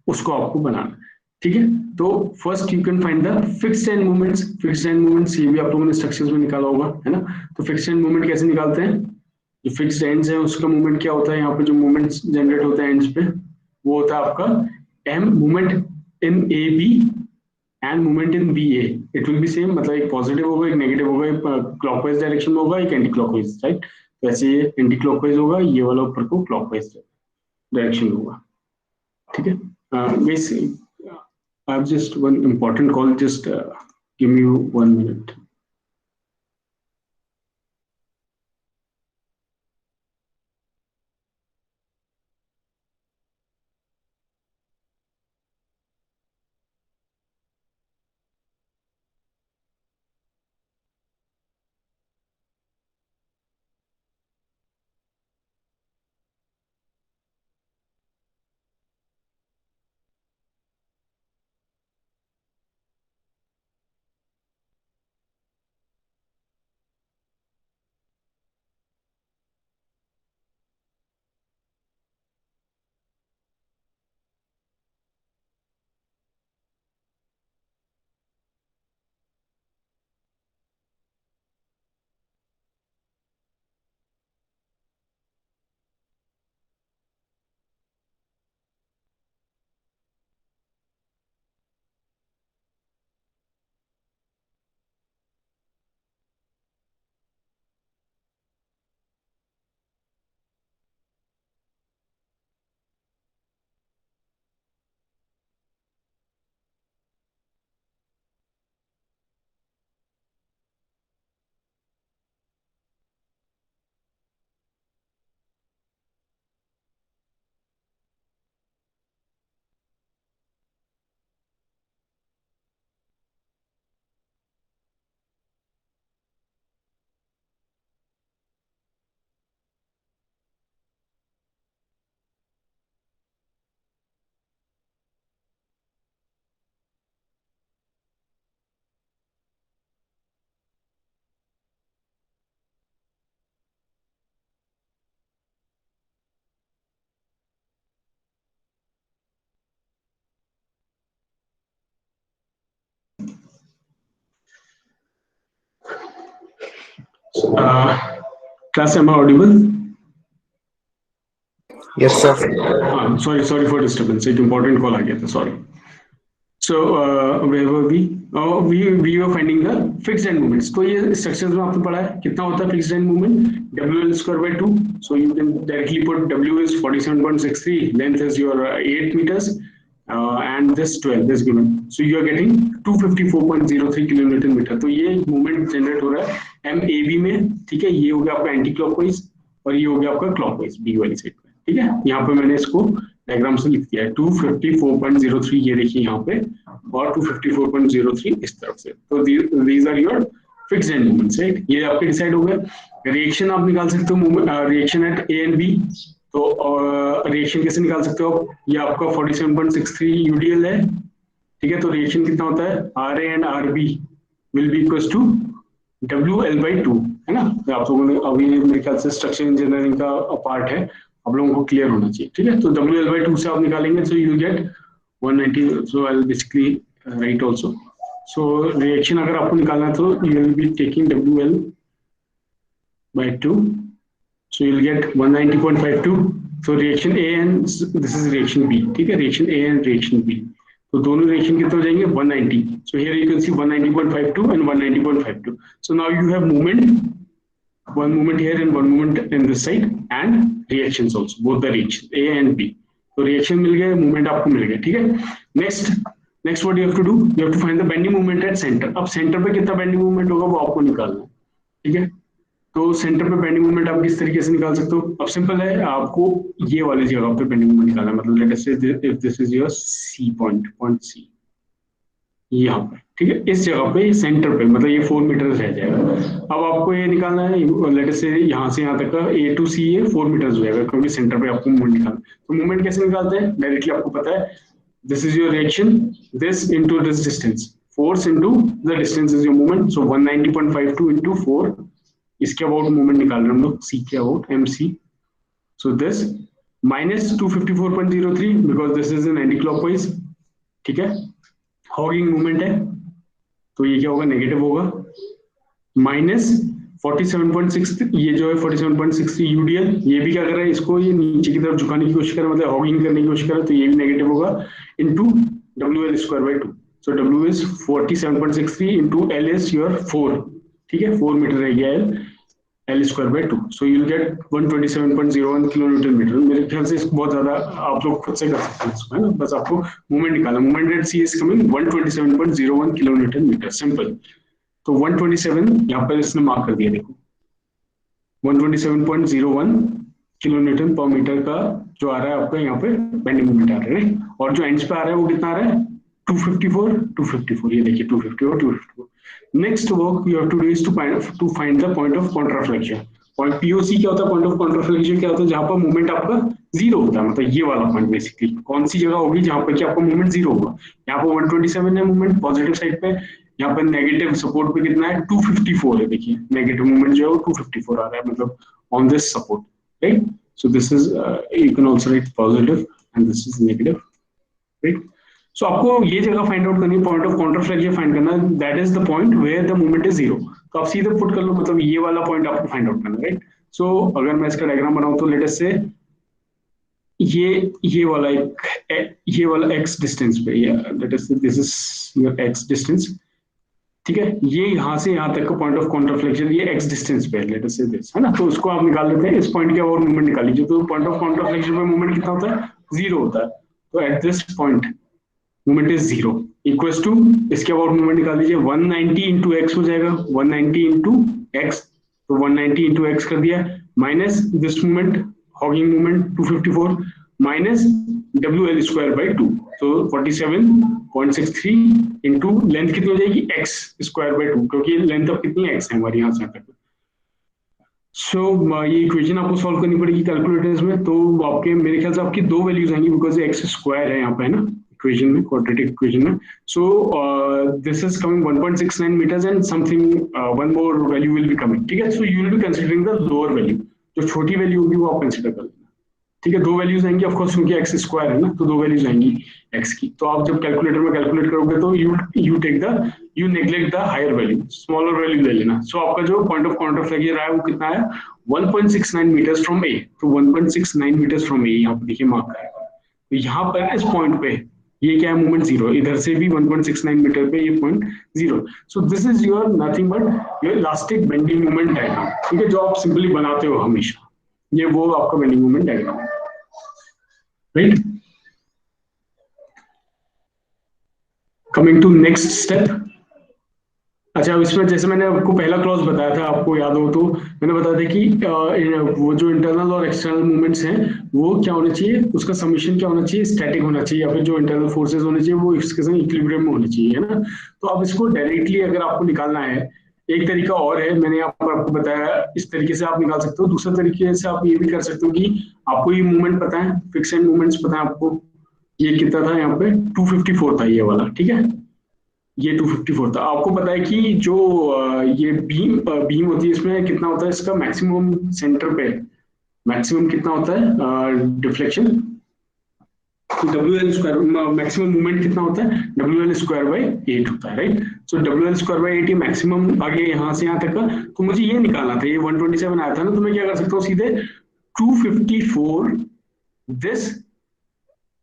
उसको आपको बनाना। ठीक है, तो first you can find the fixed and movements. Fixed and movements ये भी आप लोगों ने स्ट्रक्चर्स में निकाला होगा, है ना। तो फिक्स्ड एंड मूवमेंट कैसे निकालते हैं, जो फिक्स्ड एंड्स है उसका मूवमेंट क्या होता है, यहाँ पे जो मूवमेंट जनरेट होता है एंड्स पे वो होता है आपका M movement in A B and movement in B A. It will be same, मतलब एक पॉजिटिव होगा, एक नेगेटिव होगा, एक क्लॉकवाइज डायरेक्शन में होगा, एक एंटी क्लॉकवाइज, राइट। तो ऐसे ये एंटी क्लॉकवाइज होगा, ये वाला ऊपर को क्लॉकवाइज डायरेक्शन होगा। ठीक है, Basically, I have just one important call. Just give me 1 minute. Class, am I audible? Yes, sir. Sorry for disturbance. एक important call आ गया था. Sorry. So where were we? We were finding the fixed end moments. तो ये structures में आपने पढ़ा है कितना होता है fixed end moment? WL square by 2. So you can directly put W is 47.63. Length is your 8 meters. And this 12 is given. So you are getting 254.03 kilometre metre. तो ये मूवमेंट जनरेट हो रहा है MAB में. ठीक है, ये हो गया आपका एंटी क्लॉकवाइज और ये हो गया आपका क्लॉकवाइज B वाली साइड पे. ठीक है, यहाँ पे मैंने इसको डायग्राम से लिख दिया है 254.03. ये देखिए यहाँ पे और 254.03 इस तरफ से. तो these are your fixed end movements, right? ये आपके डिसाइड हो गया. रिएक्शन आप निकाल सकते हो, reaction at A and B. तो रिएक्शन कैसे निकाल सकते हो आप? ये आपका 47.63 UDL है. ठीक है, तो रिएक्शन कितना होता है? RA and RB will be equals to WL/2, है ना? आप लोगों ने अभी मेरे ख्याल से स्ट्रक्चर इंजीनियरिंग का पार्ट है, आप लोगों को क्लियर होना चाहिए. ठीक है, तो WL/2 से आप निकालेंगे, so you get 190. So I will basically right also. So reaction अगर आपको निकालना है तो you will be taking WL/2. So you'll get 190.52. So reaction A and this is reaction B. ठीक है, reaction A and reaction B. तो दोनों reaction कितने हो जाएंगे? 190. So here you can see 190.52 and 190.52. So now you have movement, one movement here and one movement in this side, and reactions also, both the reactions A and B. तो reaction मिल गया, movement आपको मिल गया. ठीक है. Next what you have to do? You have to find the bending moment at center. अब center पे कितना bending moment होगा वो आपको निकालना है. ठीक है, तो सेंटर पे बेंडिंग मोमेंट आप किस तरीके से निकाल सकते हो? अब सिंपल है, आपको ये वाली जगह पे बेंडिंग मोमेंट निकालना है. मतलब लेट अस से if this is your C point C यहाँ पे. ठीक है, इस जगह पे सेंटर पे मतलब ये 4 मीटर रह जाएगा. अब आपको ये निकालना है, लेट अस से यहाँ से यहाँ तक का A to C है 4 मीटर हो जाएगा, क्योंकि सेंटर पे आपको मोमेंट निकालना है. तो मोमेंट कैसे निकालते हैं? डायरेक्टली आपको पता है, this is your reaction, this into this distance, force into the distance is your moment. So 190.52 into 4. इसके अबाउट मूवमेंट निकाल रहे हैं हम लोग, C के about MC. So this minus 254.03 because this is an anti clockwise. ठीक है, hugging movement है तो ये क्या होगा? नेगेटिव होगा. माइनस 47.6, ये जो है 47.63 UDL, ये भी क्या कर रहा है? इसको ये नीचे की तरफ झुकाने की कोशिश कर रहा है, मतलब हॉगिंग करने की कोशिश कर रहा है, तो ये भी नेगेटिव होगा. Into WL/2. So W is 47.63 into L is your 4. ठीक है, 4 मीटर रह गया L. L square by 2, so you will get 127.01 kilo newton metre. मेरे ख्याल से इसको बहुत ज्यादा आप लोग खुद से कर सकते हैं इसको, है ना, बस आपको मूवमेंट निकालना, movement at C is coming 127.01 kilo newton metre, simple. तो 127 यहाँ पर इसने मार्क कर दिया, देखो 127.01 किलो न्यूटन पर मीटर का जो आ रहा है आपका यहाँ पे बेंडिंग मोमेंट आ रहा है, और जो एंड्स पे आ रहा है वो कितना आ रहा है 254, ये देखिए 254, 254। Next work you have to do is to find the point of contraflexion. Point POC क्या होता है, पॉइंट ऑफ कॉन्ट्राफ्लेक्शन क्या होता है, जहां पर मूवमेंट आपका जीरो होता है, मतलब ये वाला पॉइंट बेसिकली कौन सी जगह होगी जहां पर कि आपका मूवमेंट जीरो होगा। यहाँ पर 127 है मूवमेंट पॉजिटिव साइड पे, यहाँ पर नेगेटिव सपोर्ट पे कितना है 254 है, देखिए नेगेटिव मूवमेंट जो है वो 254 आ रहा है, मतलब on this support, right. So this is you can also write positive and this is negative, right. सो आपको ये जगह फाइंड आउट करनी है, पॉइंट ऑफ कॉन्ट्राफ्लेक्शन फाइंड करना, that is the point where the movement is zero. तो आप सीधे पुट कर लो, मतलब ये वाला पॉइंट आपको फाइंड आउट करना है, राइट। सो अगर मैं इसका डायग्राम बनाऊं तो लेट अस से ये वाला ये वाला x डिस्टेंस पे, late us say this is your x distance, ठीक है, ये यहाँ से यहाँ तक का पॉइंट ऑफ कॉन्ट्राफ्लेक्शन ये x डिस्टेंस पे लेट अस से दिस, है ना। तो उसको आप निकाल लेते हैं, इस पॉइंट के और मूवमेंट निकाल लीजिए, तो पॉइंट ऑफ कॉन्ट्राफ्लेक्शन पे मूवमेंट कितना होता है, जीरो होता है। तो at this point movement is zero, equals to इसके अबाउट मूवमेंट निकाल दीजिए, 190 इंटू एक्स हो जाएगा, 190 इंटू एक्स, तो 190 इंटू एक्स कर दिया, minus this movement hugging movement 254 minus W L square by 2, तो 47.63 इंटू लेंथ कितनी हो जाएगी एक्स स्क्वायर बाई 2, क्योंकि लेंथ अब कितनी एक्स है हमारी यहाँ से तक। सो ये इक्वेशन आपको सॉल्व करनी पड़ेगी कैलकुलेटर्स में, तो आपके मेरे ख्याल से आपकी दो वैल्यूज आएंगी, बिकॉज एक्स स्क्वायर है यहाँ पे, है ना, इक्वेशन में, क्वाड्रेटिक इक्वेशन में। So this is coming 1.69 metres and something one more value will be coming, ठीक है। So you will be considering the lower value, जो छोटी वैल्यू होगी वो आप कंसीडर कर लेना, ठीक है। दो वैल्यूज आएंगी ऑफ कोर्स, क्योंकि एक्स स्क्वायर है ना, तो दो वैल्यूज आएंगी एक्स की, तो आप जब कैलकुलेटर में कैलकुलेट करोगे तो you neglect the higher value, smaller value ले लेना। सो आपका जो पॉइंट ऑफ कॉन्ट्राफ्लेक्शन रहा है वो कितना है 1.69 मीटर्स फ्रॉम ए, तो 1.69 मीटर्स फ्रॉम ए यहाँ पे देखिए मार्क करेगा, तो यहाँ पर इस पॉइंट पे ये क्या है मूवमेंट जीरो, इधर से भी 1.69 मीटर पे ये point zero. So this is your nothing but your elastic bending moment diagram, ठीक है, जो आप सिंपली बनाते हो हमेशा, ये वो आपका बेंडिंग मोमेंट डायग्राम है, right. Coming to next step. अच्छा, इसमें जैसे मैंने आपको पहला क्लॉज बताया था, आपको याद हो तो मैंने बताया था कि वो जो इंटरनल और एक्सटर्नल मूवमेंट्स हैं वो क्या होना चाहिए, उसका समीशन क्या होना चाहिए, स्टैटिक होना चाहिए, या फिर जो इंटरनल फोर्सेस होने चाहिए वो इसके संग इक्विलिब्रियम में होने चाहिए, है ना। तो अब इसको डायरेक्टली अगर आपको निकालना है, एक तरीका और है, मैंने यहाँ पर आपको बताया, इस तरीके से आप निकाल सकते हो। दूसरा तरीके से आप ये भी कर सकते हो कि आपको ये मूवमेंट पता है, फिक्स एंड मूवमेंट्स पता है आपको, ये कितना था यहाँ पे 254 था ये वाला, ठीक है, ये 254 था। आपको पता है कि जो ये बीम होती है इसमें कितना होता है, इसका मैक्सिमम सेंटर पे मैक्सिमम कितना होता है deflection, W L square, maximum movement कितना होता है डब्ल्यू एल स्क्वायर बाई 8 होता है, right. So W L square by 8 ये मैक्सिमम आ गया यहाँ से यहाँ तक का, तो मुझे ये निकालना था, ये 127 आया था ना, तो मैं क्या कर सकता हूँ सीधे 254 this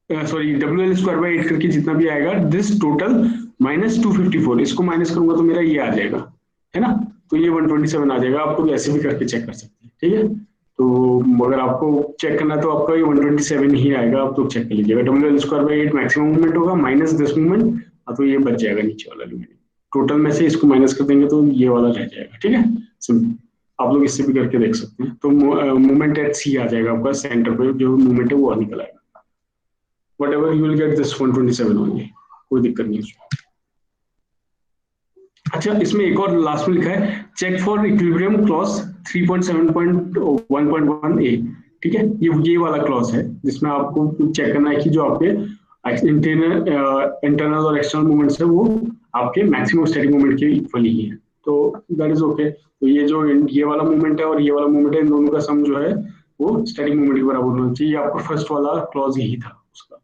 sorry W L square by 8 करके जितना भी आएगा दिस टोटल माइनस 254, इसको माइनस करूंगा तो मेरा ये आ जाएगा, है ना, तो ये 127 आ जाएगा। आपको ऐसे भी करके चेक कर सकते हैं, ठीक है। तो अगर आपको चेक करना है तो आपका ये 127 ही आएगा, आप तो चेक कर लीजिएगा, W L square by 8 maximum movement होगा माइनस दिस मूवमेंट, तो ये बच जाएगा नीचे वाला एल्यूमिनियम, टोटल में से इसको माइनस कर देंगे तो ये वाला रह जाएगा, ठीक है, सिंपल। आप लोग इससे भी करके देख सकते हैं। तो मूवमेंट एट सी आ जाएगा आपका, सेंटर पे जो मूवमेंट है वो निकल आएगा, whatever you will get this 127 only, कोई दिक्कत नहीं है। अच्छा, इसमें एक और लास्ट में लिखा है चेक फॉर इक्विलिब्रियम क्लॉज 3.7.1.1 ए, ठीक है, ये वाला क्लॉज है जिसमें आपको चेक करना है कि जो आपके इंटरनल और एक्सटर्नल मूवमेंट्स है वो आपके मैक्सिमम स्टैटिक मूवमेंट के इक्वल ही है, तो दैट इज ओके। तो ये जो ये वाला मूवमेंट है और ये वाला मूवमेंट है, इन दोनों का सम जो है वो स्टैटिक मूवमेंट के बराबर होना चाहिए। आपका फर्स्ट वाला क्लॉज यही था उसका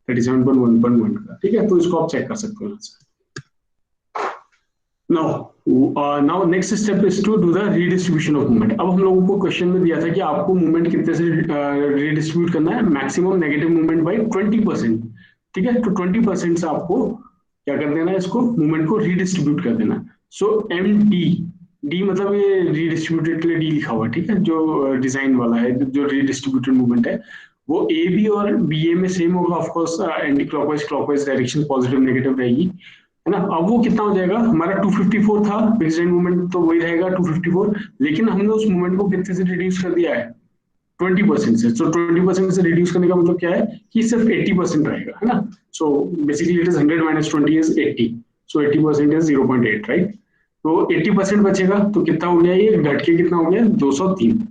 37.1.1 का, ठीक है, तो इसको आप चेक कर सकते हो। Now next step is to do the redistribution of movement. अब हम लोगों को क्वेश्चन में दिया था कि आपको मूवमेंट कितने से रीडिस्ट्रीब्यूट करना है, मैक्सिमम नेगेटिव मूवमेंट बाई 20%, ठीक है, तो 20% से आपको क्या कर देना है, इसको मूवमेंट को रीडिस्ट्रीब्यूट कर देना। सो एम टी डी मतलब ये रीडिस्ट्रीब्यूटेड के लिए डी लिखा हुआ है, ठीक है, जो डिजाइन वाला है, जो रीडिस्ट्रीब्यूटेड मूवमेंट है वो ए बी और बी ए में सेम होगा, of course anti clockwise clockwise direction positive negative रहेगी, है ना। अब वो कितना हो जाएगा, हमारा 254 था फिक्स्ड एंड मूवमेंट, तो वही रहेगा 254, लेकिन हमने उस मूवमेंट को कितने से रिड्यूस कर दिया है, 20% से। सो 20% से रिड्यूस करने का मतलब क्या है कि सिर्फ 80% रहेगा, है ना। So basically it is 100 minus 20 is 80, so 80% is 0.8, right. तो 80% बचेगा, तो कितना हो गया, ये घट के कितना हो गया, 203।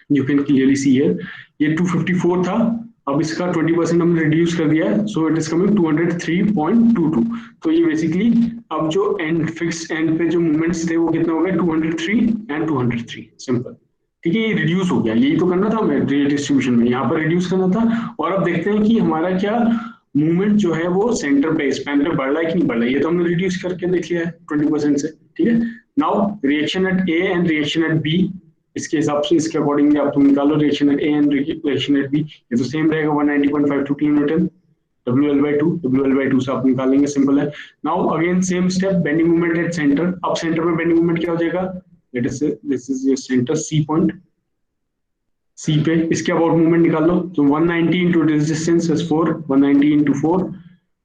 You can clearly see here, ये 254 था, अब इसका 20% हमने रिड्यूस कर दिया है, सो इट इज कमिंग 203.22। तो ये बेसिकली अब जो एंड फिक्स एंड पे जो मूवमेंट्स थे वो कितना हो गया, 203 एंड 203, सिंपल, ठीक है। ये रिड्यूस हो गया, यही तो करना था हमें डिस्ट्रीब्यूशन में, यहाँ पर रिड्यूस करना था। और अब देखते हैं कि हमारा क्या मूवमेंट जो है वो सेंटर पे स्पैन पे बढ़ रहा है कि नहीं बढ़ रहा है, ये तो हमने रिड्यूस करके देख लिया है 20% से, ठीक है। Now reaction at A and reaction at B, इसके हिसाब से इसके अकॉर्डिंगली आप तुम निकालो reaction at A and reaction at B, ये तो सेम रहेगा 190.52 किलो न्यूटन, WL/2 से आप निकालेंगे, सिंपल है। Now again same step, bending moment at centre, अब सेंटर पे बेंडिंग मोमेंट क्या हो जाएगा, let us say this is your centre C point, C पे इसके अबाउट मूवमेंट निकाल लो, तो 190 into this distance is 4, 190 into 4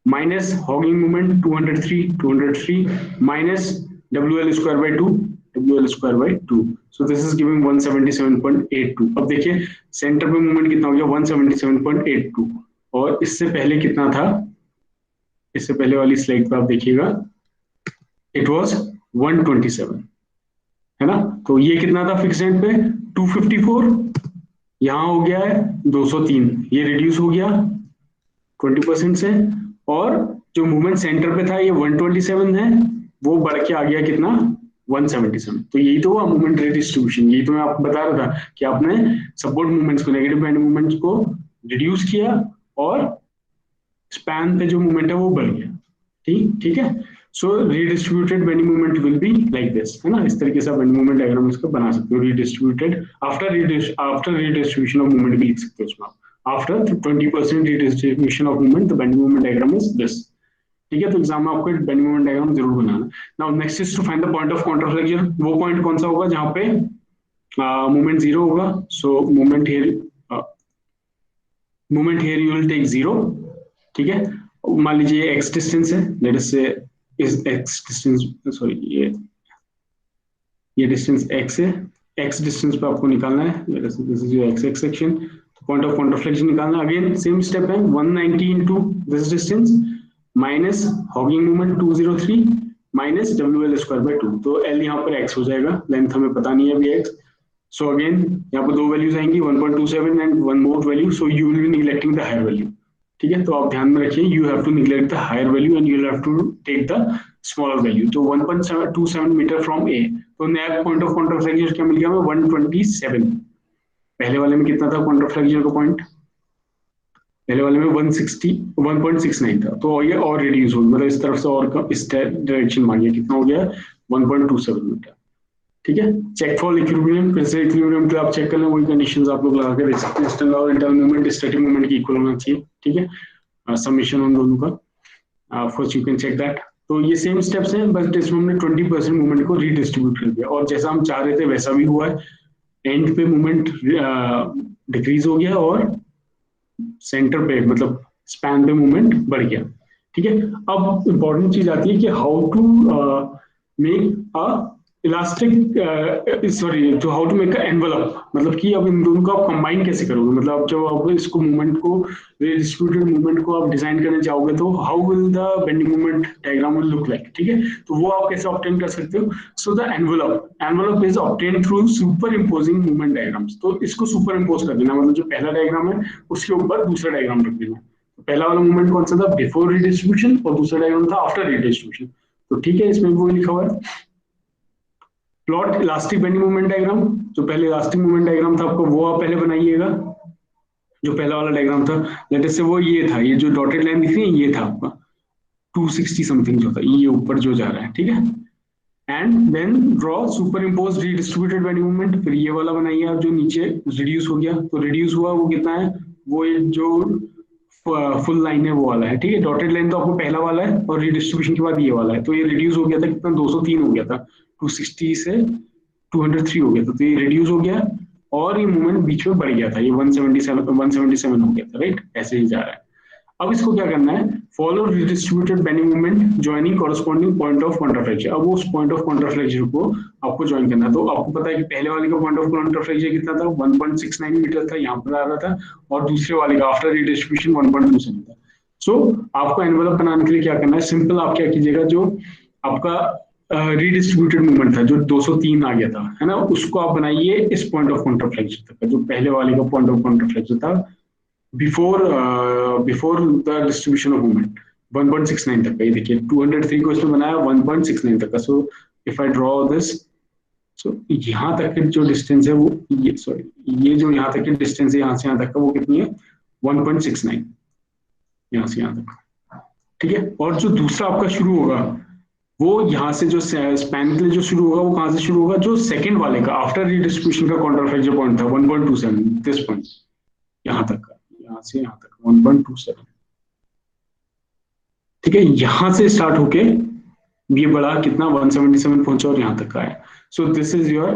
minus hogging movement 203 minus WL² by 2, so this is giving 177.82। अब देखिए सेंटर पे मूवमेंट कितना हो गया, 177.82, और इससे पहले कितना था, इससे पहले वाली स्लाइड पे आप देखिएगा इट वाज 127, है ना। तो ये कितना था फिक्स एंड पे 254, यहाँ हो गया है 203, ये रिड्यूस हो गया 20% से, और जो मूवमेंट सेंटर पे था ये 127 है, वो बढ़ के आ गया कितना 177। तो यही तो हुआ मूवमेंट रिडिस्ट्रीब्यूशन, यही तो मैं आपको बता रहा था कि आपने सपोर्ट मूवमेंट्स को, नेगेटिव बेंड मूवमेंट्स को रिड्यूस किया और स्पैन पे जो मूवमेंट है वो बढ़ गया, ठीक है। So redistributed bending movement will be like this, है ना, इस तरीके से आप बेंडिंग मूवमेंट डायग्राम इसका बना सकते हो, redistributed after redistribution of movement भी लिख सकते हो इसमें आप, after 20% redistribution of movement the bending moment diagram is this, ठीक है। तो एग्जाम में आपको बेंडिंग मोमेंट डायग्राम जरूर बनाना। Now next is to find the point of counterflexion, वो पॉइंट कौन सा होगा जहां पे मूवमेंट जीरो होगा, so movement here you will take zero, ठीक है। मान लीजिए एक्स डिस्टेंस है, लेट अस से इस एक्स डिस्टेंस, सॉरी ये डिस्टेंस एक्स है, एक्स डिस्टेंस पे आपको निकालना है, let us this is your X X section, point of counterflexion निकालना, अगेन सेम स्टेप है 190 into this distance minus hogging movement 203 minus WL²/2, तो L यहाँ पर x हो जाएगा, लेंथ हमें पता नहीं है अभी x, सो अगेन यहाँ पर दो वैल्यूज आएंगी 1.27 and one more value, so you will be neglecting the higher value, ठीक है। तो आप ध्यान में रखिए you have to neglect the higher value and you will have to take the smaller value, तो 1.27 मीटर फ्रॉम A, तो नया पॉइंट ऑफ काउंटरफ्लेक्शन क्या मिल गया हमें 127, पहले वाले में कितना था काउंटरफ्लेक्शन का पॉइंट, पहले वाले में 169 था, तो ये और रिड्यूस हो गया, मतलब इस तरफ से और इस डायरेक्शन में आ गया, कितना हो गया 1.27 मीटर, ठीक है। चेक फॉर इक्विलिब्रियम, फिर से इक्विलिब्रियम के आप चेक कर लें, वही कंडीशंस आप लोग लगा के देख सकते हैं, एक्सटर्नल और इंटरनल मूवमेंट स्टैटिक मूवमेंट की इक्वल होना चाहिए, ठीक है, समेशन उन दोनों का, first you can check that. तो ये सेम स्टेप्स हैं, बस इसमें हमने 20% मूवमेंट को रीडिस्ट्रीब्यूट कर दिया, और जैसा हम चाह रहे थे वैसा भी हुआ है, एंड पे मूवमेंट डिक्रीज हो गया और सेंटर पे मतलब स्पैन पे मूवमेंट बढ़ गया, ठीक है। अब इंपॉर्टेंट चीज आती है कि how to make a elastic, sorry, तो how to make a envelope, मतलब कि अब इन दोनों को आप कंबाइन कैसे करोगे, मतलब जब आप इसको मूवमेंट को डिस्ट्रीब्यूटेड मूवमेंट को आप डिजाइन करने चाहोगे तो how will the bending movement diagram will look like, ठीक है। तो वो आप कैसे ऑब्टेन कर सकते हो, so the envelope is obtain through super imposing movement diagrams, तो इसको सुपर इम्पोज कर देना, मतलब जो पहला डायग्राम है उसके ऊपर दूसरा डायग्राम रख देना, तो पहला वाला मूवमेंट कौन सा था बिफोर रिडिस्ट्रीब्यूशन और दूसरा डायग्राम था आफ्टर रिडिस्ट्रीब्यूशन, तो ठीक है, इसमें वो लिखा हुआ है plot elastic bending movement diagram, जो पहले इलास्टिक मूवमेंट डायग्राम था आपको वो आप पहले बनाइएगा, जो पहला वाला डायग्राम था लेट अस से वो ये था, ये जो डॉटेड लाइन दिख रही है ये था आपका 260 समथिंग जो था, ये ऊपर जो जा रहा है, ठीक है। And then draw superimpose redistributed bending movement, फिर ये वाला बनाइए आप जो नीचे रिड्यूस हो गया, तो रिड्यूस हुआ वो कितना है, वो जो फुल लाइन है वो वाला है, ठीक है। डॉटेड लाइन तो आपको पहला वाला है और रीडिस्ट्रीब्यूशन के बाद ये वाला है, तो ये रिड्यूस हो गया था कितना 203 हो गया था, 260 से 203 हो गया था, तो ये रिड्यूस हो गया और ये मूवमेंट बीच में बढ़ गया था, ये 177 हो गया था, राइट, ऐसे ही जा रहा है। अब इसको क्या करना है, follow redistributed bending movement joining corresponding point of contraflexion. अब उस पॉइंट ऑफ कॉन्ट्राफ्लेक्शन को आपको ज्वाइन करना है। तो आपको पता है कि पहले वाले का पॉइंट ऑफ कॉन्ट्राफ्लेक्शन कितना था, 1.69 मीटर था, यहाँ पर आ रहा था, और दूसरे वाले का आफ्टर रिडिस्ट्रीब्यूशन 1.27 था। सो आपको एनवेलप बनाने के लिए क्या करना है, सिंपल आप क्या कीजिएगा, जो आपका रीडिस्ट्रीब्यूटेड मूवमेंट था जो 203 आ गया था, है ना, उसको आप बनाइए इस पॉइंट ऑफ कॉन्ट्राफ्लेक्शन तक का, जो पहले वाले का पॉइंट ऑफ कॉन्ट्राफ्लेक्शन था before the distribution of movement, 1.69 तक का। ये देखिए 203 को इसमें बनाया 1.69 तक का। So if I draw this, so यहाँ तक की जो डिस्टेंस है वो ये, सॉरी, ये जो यहाँ तक की डिस्टेंस है यहाँ से यहाँ तक का, वो कितनी है, 1.69, यहाँ से यहाँ तक, ठीक है। और जो दूसरा आपका शुरू होगा वो यहाँ से, जो स्पैन के लिए जो शुरू होगा वो कहाँ से शुरू होगा, जो सेकंड वाले का आफ्टर रीडिस्ट्रीब्यूशन का कॉन्ट्राफ्लेक्शन पॉइंट था 1.27, दिस पॉइंट, यहाँ तक का, यहाँ से यहाँ तक 1.27, ठीक है। यहाँ से स्टार्ट होके ये बड़ा कितना 177 पहुंचा और यहाँ तक का है। So this is your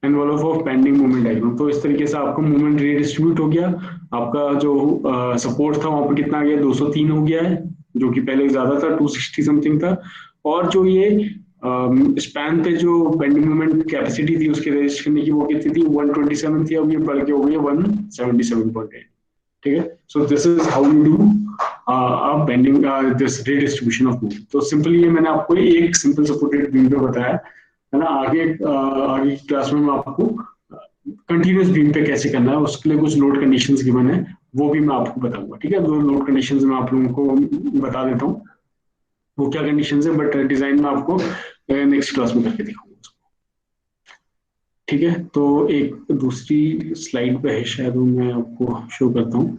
envelope of bending moment diagram. तो इस तरीके से आपका मूवमेंट रीडिस्ट्रीब्यूट हो गया, आपका जो सपोर्ट था वहां पर कितना आ गया, 203 हो गया है, जो कि पहले ज्यादा था, 260 समथिंग था, और जो ये स्पैन पे जो बेंडिंग मोमेंट कैपेसिटी थी उसके रजिस्ट करने की वो कितनी थी, 127 थी, अब ये बढ़ के हो गई 177.8, ठीक है। So this is how you do bending this redistribution of movement. तो सिंपली ये मैंने आपको एक सिंपल सपोर्टेड बीम पे बताया है ना। आगे क्लास में मैं आपको कंटिन्यूअस बीम पे कैसे करना है उसके लिए कुछ लोड कंडीशंस गिवन है, वो भी मैं आपको बताऊंगा, ठीक है। दो लोड कंडीशंस मैं आप लोगों को बता देता हूँ वो क्या कंडीशंस है, बट डिजाइन में आपको नेक्स्ट क्लास में करके दिखाऊंगा, ठीक है। तो एक दूसरी स्लाइड पे है शायद, वो मैं आपको शो करता हूँ।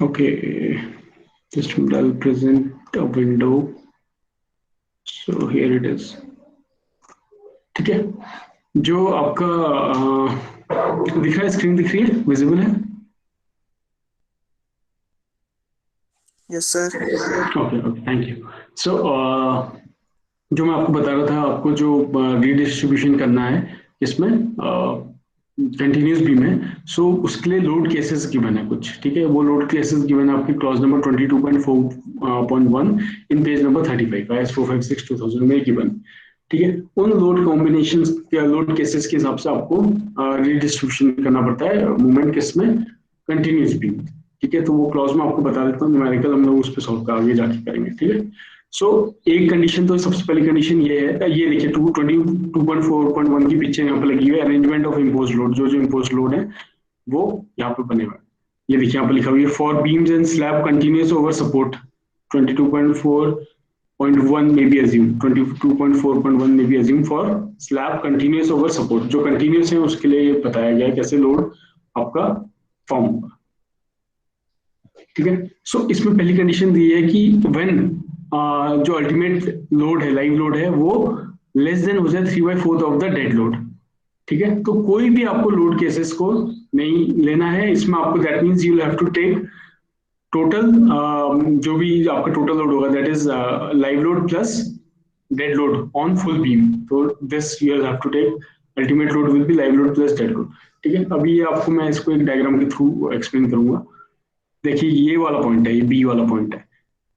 Okay, just I'll present a window. So here it is. ठीक है, जो आपका दिख रहा है, स्क्रीन दिख रही है, विजिबल है? Yes sir. Okay okay, thank you. So जो मैं आपको बता रहा था, आपको जो रीडिस्ट्रीब्यूशन करना है इसमें कंटिन्यूस बीम है, सो उसके लिए लोड केसेस गिवन है कुछ, ठीक है। वो लोड केसेस गिवन है आपकी clause number 22.4.1 in page number 35 IS 456/2000 में गिवन, ठीक है। उन लोड कॉम्बिनेशन या लोड केसेस के हिसाब से आपको रीडिस्ट्रीब्यूशन करना पड़ता है मूवमेंट किस में, कंटिन्यूस बीम, ठीक है। तो वो क्लॉज में आपको बता देता हूँ, न्यूमेरिकल हम लोग उस पर सॉल्व आगे जाके करेंगे, ठीक है। सो एक कंडीशन, तो सबसे पहली कंडीशन ये है, ये देखिए 22.4.1 की पिक्चर यहाँ पे लगी हुई है, अरेंजमेंट ऑफ इम्पोज लोड, जो इम्पोज लोड है वो यहाँ पे बने हुए हैं। ये देखिए यहाँ पे लिखा हुआ है, for beams and slab continuous over support 22.4.1 में बी अज्यूम, 22.4.1 में B assume for slab continuous over support, जो कंटिन्यूस है उसके लिए बताया गया है कैसे लोड आपका फॉर्म होगा, ठीक है। सो इसमें पहली कंडीशन दी है कि व्हेन जो अल्टीमेट लोड है, लाइव लोड है, वो लेस देन हो जाए 3/4 ऑफ द डेड लोड, ठीक है। तो कोई भी आपको लोड केसेस को नहीं लेना है इसमें, आपको that means you have to take total जो भी आपका टोटल लोड होगा, that is live load plus dead load on full beam, तो this you have to take ultimate load will be live load plus dead load, ठीक है। अभी आपको मैं इसको एक डायग्राम के थ्रू एक्सप्लेन करूंगा। देखिए ये वाला पॉइंट है, ये बी वाला पॉइंट है,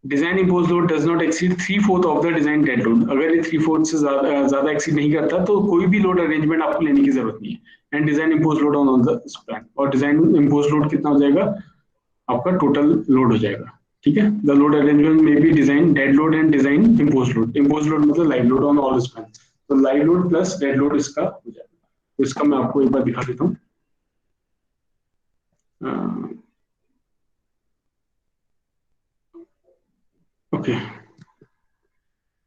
design impose load does not exceed 3/4 of the design dead load. अगर ये 3/4 से ज्यादा एक्सीड नहीं करता तो कोई भी लोड अरेंजमेंट आपको लेने की जरूरत नहीं है। And design impose load on the span, और डिजाइन इम्पोज लोड कितना हो जाएगा, आपका टोटल लोड हो जाएगा, ठीक है। द लोड अरेंजमेंट में be design dead load and design impose load. Impose load मतलब live load on all span, तो live load plus dead load इसका हो जाएगा। तो इसका मैं आपको एक बार दिखा देता हूँ। ओके,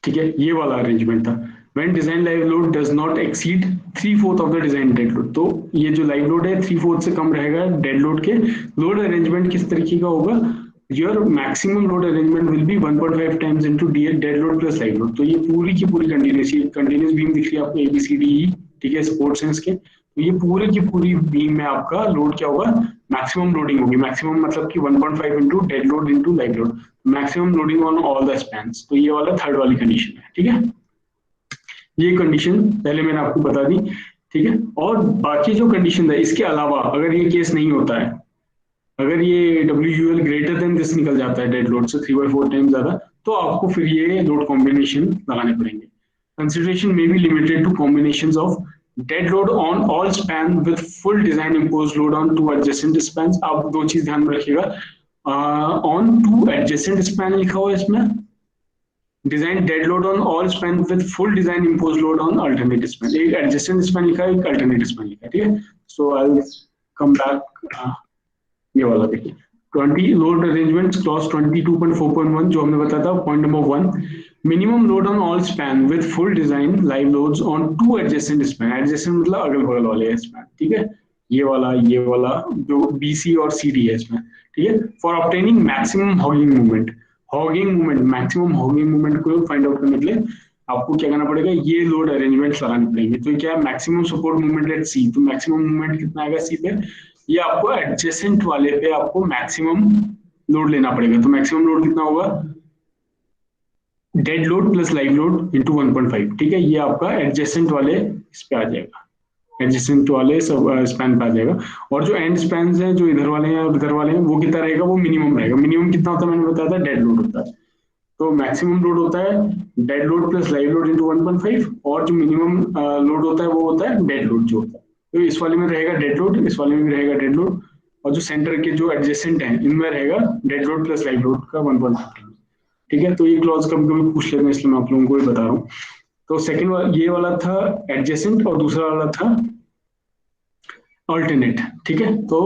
ठीक है, ये वाला अरेंजमेंट था। When design live load does not exceed 3/4 of the design dead load, तो ये जो लाइव लोड है 3/4 से कम रहेगा डेड लोड के। लोड अरेंजमेंट किस तरीके का होगा, your maximum load arrangement will be 1.5 times into dead load plus live load. तो ये पूरी की पूरी कंटिन्यूस बीम दिख रही है आपको ABCDE, ठीक है, सपोर्ट्स हैं इसके। तो ये पूरे की पूरी बीम में आपका लोड क्या होगा, मैक्सिमम लोडिंग होगी। मैक्सिमम मतलब कि 1.5 into dead load into live load, maximum loading on all the spans. तो ये वाला थर्ड वाली कंडीशन है, ठीक है। ये कंडीशन पहले मैंने आपको बता दी, ठीक है। और बाकी जो कंडीशन है इसके अलावा अगर ये केस नहीं होता है, अगर ये WUL ग्रेटर देन दिस निकल जाता है डेड लोड से 3/4 टाइम ज्यादा, तो आपको फिर ये लोड कॉम्बिनेशन लगाने पड़ेंगे। कंसिडरेशन में be limited to combinations of dead load on all span with full design impose load on two adjacent span. आप दो चीज ध्यान में रखिएगा, ऑन टू एडजेसेंट स्पैन लिखा हुआ है इसमें, design dead load on all span with full design impose load on alternate span. एक एडजेसेंट स्पैन लिखा है, एक अल्टरनेट स्पैन लिखा है, ठीक है। So I will come back, ये वाला देखिए 20 लोड अरेंजमेंट क्लॉज 22.4.1 जो हमने बताया था, point number 1, minimum load on all span with full design live loads on 2 adjacent span. Adjacent मतलब अगल बगल वाले स्पैन, ठीक है। ये वाला जो BC और CD है इसमें, ठीक है। For obtaining maximum hugging movement, maximum hugging movement को फाइंड आउट करने के लिए आपको क्या करना पड़ेगा, ये लोड अरेंजमेंट लगाने पड़ेंगे। तो क्या है, maximum support movement at C, तो मैक्सिमम मूवमेंट कितना आएगा C पे, ये आपको एडजेसेंट वाले पे आपको मैक्सिमम लोड लेना पड़ेगा। तो मैक्सिमम लोड कितना होगा, dead load plus live load into 1.5, ठीक है। ये आपका एडजेसेंट वाले इस पे आ जाएगा, एडजेसेंट वाले सब स्पैन पे आ जाएगा। और जो एंड स्पैन हैं, जो इधर वाले हैं और इधर वाले हैं, वो कितना रहेगा, वो मिनिमम रहेगा। मिनिमम कितना होता है, मैंने बताया था डेड लोड होता है। तो मैक्सिमम लोड होता है dead load plus live load into 1.5, और जो मिनिमम लोड होता है वो होता है डेड लोड जो होता है। तो इस वाले में रहेगा डेड लोड, इस वाले में भी रहेगा डेड लोड, और जो सेंटर के जो एडजेसेंट हैं इनमें रहेगा dead load plus live load का 1.5, ठीक है। तो ये क्लॉज कभी कभी पूछ लेते हैं, इसलिए मैं आप लोगों को भी बता रहा हूँ। तो सेकंड वाला ये वाला था एडजेसेंट, और दूसरा वाला था अल्टरनेट, ठीक है। तो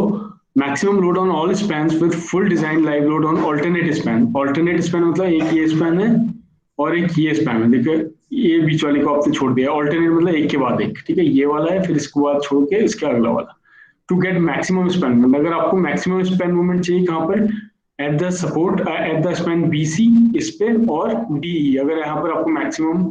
maximum load on all spans with full design live load on alternate span. Alternate span मतलब एक ये स्पैन है और एक ये स्पैन है, देखिए ये बीच वाले को आपने छोड़ दिया। अल्टरनेट मतलब एक के बाद एक, ठीक है। ये वाला है, फिर इसके बाद छोड़ के इसके अगला वाला। To get maximum span movement, अगर आपको मैक्सिमम स्पैन मूवमेंट चाहिए कहाँ पर, at the support at the span BC इस पे, और DE अगर यहाँ पर आपको मैक्सिमम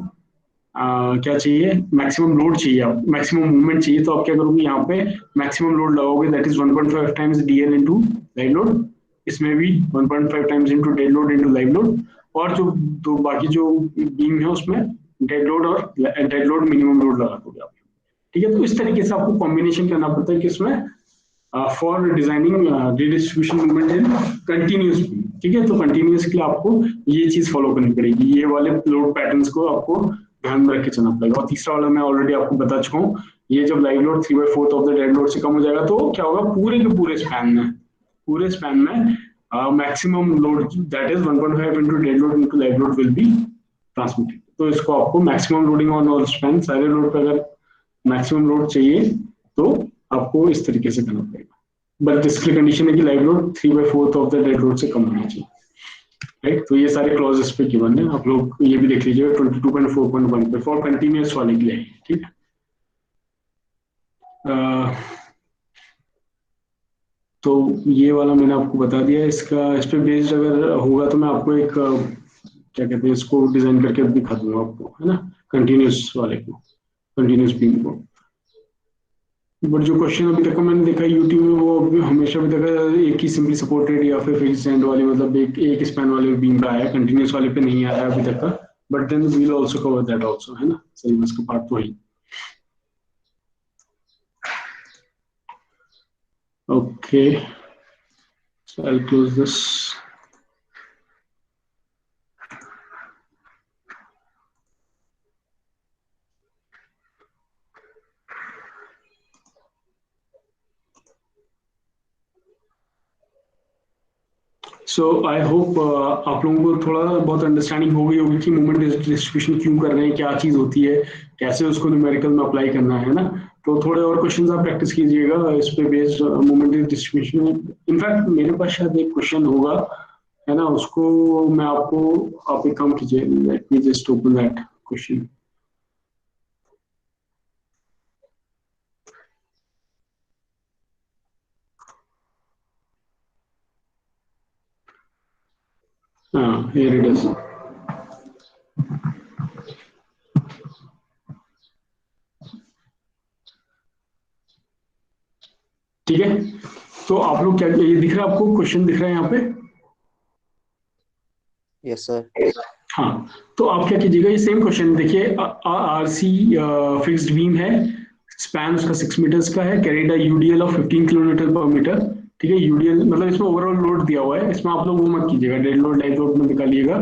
क्या चाहिए, मैक्सिमम लोड चाहिए, आप मैक्सिमम मूवमेंट चाहिए, तो आप क्या करोगे, यहाँ पे मैक्सिमम लोड लगाओगे, that is 1.5 times DL into live load. इसमें भी 1.5 times into dead load into live load. और जो दो बाकी जो बीम है उसमें डेड लोड और डेड लोड मिनिमम लोड लगा दोगे आप, ठीक है। तो इस तरीके से आपको कॉम्बिनेशन करना पड़ता है कि इसमें for designing redistribution movement in continuous, ठीक है। तो कंटिन्यूस के लिए आपको ये चीज फॉलो करनी पड़ेगी, ये वाले लोड पैटर्न्स को आपको ध्यान में रख के चलना पड़ेगा। और तीसरा वाला मैं ऑलरेडी आपको बता चुका हूँ, ये जब live load 3/4 of the dead load से कम हो जाएगा, तो क्या होगा, पूरे के पूरे स्पैन में maximum load that is 1.5 into dead load into live load will be transmitted. तो इसको आपको maximum loading on all span, सारे लोड पर अगर मैक्सिमम लोड चाहिए तो आपको इस तरीके से करना पड़ेगा। बट इसकी कंडीशन है कि live load 3/4 of the dead load से कम होना चाहिए, राइट। तो ये सारे क्लॉजेस पे गिवन है, आप लोग ये भी देख लीजिए 22.4.1 पे फॉर कंटिन्यूअस वाले के लिए, ठीक है। तो ये वाला मैंने आपको बता दिया, इसका इस पे बेस्ड अगर होगा तो मैं आपको एक क्या कहते हैं इसको डिजाइन करके दिखा दूंगा आपको, है ना, कंटिन्यूअस वाले को, कंटिन्यूअस बीम को। बट जो क्वेश्चन अभी तक का मैंने देखा यूट्यूब में, वो अभी हमेशा भी देखा एक ही सिंपली सपोर्टेड या फिर फिक्स्ड एंड वाले, मतलब एक स्पैन वाले बीम पे आया है, कंटिन्यूअस वाले पे नहीं आया अभी तक का। But then we will also cover that also, है ना, सिलेबस का पार्ट तो वही। Okay, so I will close this. So I hope आप लोगों को थोड़ा बहुत अंडरस्टैंडिंग हो गई होगी कि मोमेंट डिस्ट्रीब्यूशन क्यों कर रहे हैं, क्या चीज़ होती है, कैसे उसको न्यूमेरिकल में अप्लाई करना है ना। तो थोड़े और क्वेश्चंस आप प्रैक्टिस कीजिएगा इस पे बेस्ड मोमेंट डिस्ट्रीब्यूशन। इनफैक्ट मेरे पास शायद एक क्वेश्चन होगा, है ना, उसको मैं आपको, आप एक काम कीजिए, let me just open that question. हाँ, हियर इट इज। ठीक है, तो आप लोग क्या, ये दिख रहा है आपको, क्वेश्चन दिख रहा है यहाँ पे? Yes sir. हाँ, तो आप क्या कीजिएगा, ये सेम क्वेश्चन देखिए, आरसी फिक्स्ड बीम है, स्पैन उसका 6 मीटर्स का है, कैरिड यूडीएल ऑफ 15 किलोमीटर पर मीटर। ठीक है, यूडीएल मतलब इसमें ओवरऑल लोड दिया हुआ है, इसमें आप लोग वो मत कीजिएगा, डेड लोड लाइव लोड में निकालिएगा।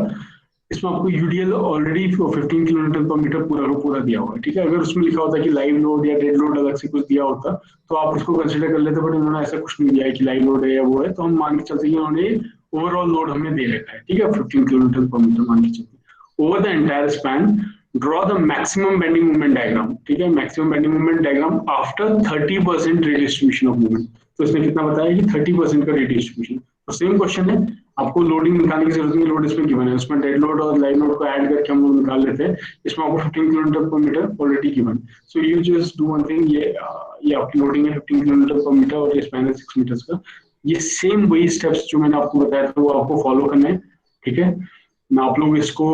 इसमें आपको यूडीएल ऑलरेडी 15 किलोमीटर पर मीटर पूरा का पूरा दिया हुआ है। ठीक है, अगर उसमें लिखा होता कि लाइव लोड या डेड लोड अलग से कुछ दिया होता तो आप उसको कंसिडर कर लेते, बट उन्होंने ऐसा कुछ नहीं दिया है कि लाइव लोड है या वो है, तो हम मान के चलते हैं कि उन्होंने ओवरऑल लोड हमें दे रखा है। ठीक है, 15 किलोमीटर पर मीटर मान के चलते। Over the entire span draw the maximum bending movement diagram. ठीक है, maximum bending movement diagram after 30% redistribution of movement. तो इसने कितना बताया कि 30% का रिडिस्ट्रीब्यूशन। तो सेम क्वेश्चन है, आपको लोडिंग निकालने की जरूरत नहीं, लोड इसमें गिवन है, उसमें डेड लोड और लाइव लोड को ऐड करके हम लोग निकाल लेते हैं। इसमें आपको 15 किलोमीटर पर metre already given. So you just do one thing, ये आपकी लोडिंग है 15 किलोमीटर पर मीटर और ये स्पैन है 6 मीटर्स का। ये सेम वही स्टेप्स जो मैंने आपको बताया था वो आपको फॉलो करना है। ठीक है, मैं आप लोग इसको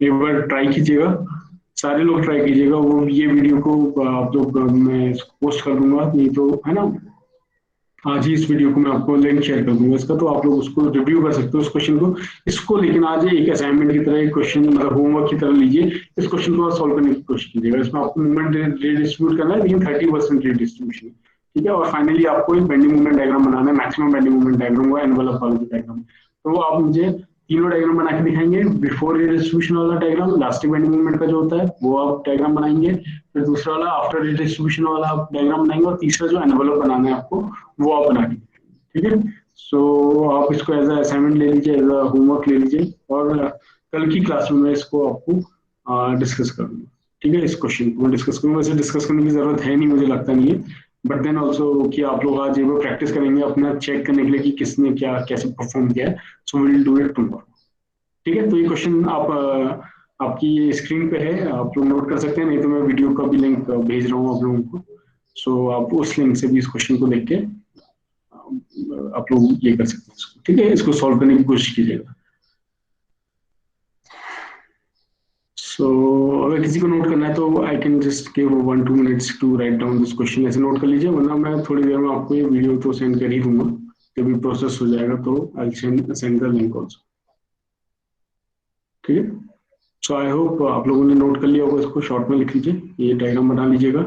एक बार ट्राई कीजिएगा, सारे लोग ट्राई कीजिएगा। वो ये वीडियो को आप लोग मैं पोस्ट कर दूंगा, नहीं तो है ना, आज ही इस वीडियो को मैं आपको लिंक शेयर कर दूंगा इसका, तो आप लोग उसको रिव्यू कर सकते हो उस क्वेश्चन को। इसको लेकिन आज एक असाइनमेंट की तरह, एक क्वेश्चन मतलब होमवर्क की तरह लीजिए, इस क्वेश्चन को सॉल्व करने की कोशिश कीजिएगा। इसमें आपको मूवमेंट रिडिस्ट्रीब्यूट करना है, लेकिन 30% रिडिस्ट्रीब्यूशन। ठीक है, और फाइनली आपको एक बेंडिंग मूवमेंट डायग्राम बनाना है, मैक्सिमम बेंडिंग मूवमेंट डायग्राम हुआ एनवेलप वाला डायग्राम। तो आप मुझे तीनों डायग्राम बना के दिखाएंगे, बिफोर रिडिस्ट्रीब्यूशन वाला डायग्राम, लास्टिक बेंडिंग मूवमेंट का जो होता है वो आप डायग्राम बनाएंगे, फिर दूसरा वाला आफ्टर रिडिस्ट्रीब्यूशन वाला आप डायग्राम बनाएंगे, और तीसरा जो एनवेलप बनाना है आपको वो आप बना के। ठीक है, सो आप इसको एज असाइनमेंट ले लीजिए, एज अ होमवर्क ले लीजिए, और कल की क्लास में मैं इसको आपको डिस्कस करूंगा। ठीक है, इस क्वेश्चन को मैं डिस्कस करूंगा, वैसे डिस्कस करने की जरूरत है नहीं, मुझे लगता नहीं है, बट देन ऑल्सो कि आप लोग आज एक बार प्रैक्टिस करेंगे अपना चेक करने के लिए कि किसने क्या कैसे परफॉर्म किया है। So will do it tomorrow. ठीक है, तो ये क्वेश्चन आप आपकी ये स्क्रीन पे है, आप लोग नोट कर सकते हैं, नहीं तो मैं वीडियो का भी लिंक भेज रहा हूँ आप लोगों को। सो आप उस लिंक से भी इस क्वेश्चन को देख के आप लोग ये कर सकते हैं इसको। ठीक है, इसको सॉल्व करने की कोशिश कीजिएगा। सो अगर किसी को नोट करना है तो I can just give 1-2 minutes to write down this question, ऐसे नोट कर लीजिए, वरना मैं थोड़ी देर में आपको ये वीडियो तो सेंड कर ही दूंगा। जब भी प्रोसेस हो जाएगा तो I send the link also. ठीक है, सो आई होप आप लोगों ने नोट कर लिया होगा, इसको शॉर्ट में लिख लीजिए, ये डायग्राम बना लीजिएगा,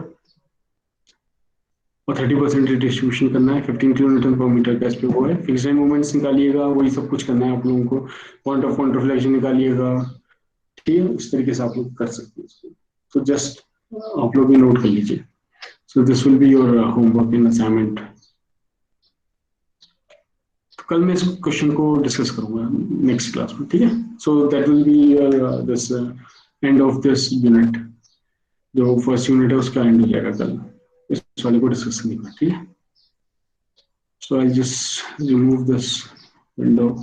और 30% डिस्ट्रीब्यूशन करना है, 15 किलोमीटर पर मीटर का इस पे वो है, फिक्स्ड मूवमेंट्स निकालिएगा, वही सब कुछ करना है आप लोगों को, पॉइंट ऑफ कॉन्ट्रफ्लेक्शन निकालिएगा। ठीक है, इस तरीके से आप लोग कर सकते हैं इसको। तो जस्ट आप लोग भी नोट कर लीजिए। So this will be your homework in assignment. तो कल मैं इस क्वेश्चन को डिस्कस करूंगा नेक्स्ट क्लास में। ठीक है, so that will be your this end of this unit. जो फर्स्ट यूनिट है उसका एंड हो जाएगा कल इस वाले को डिस्कस करने का। ठीक है, so I just remove this window.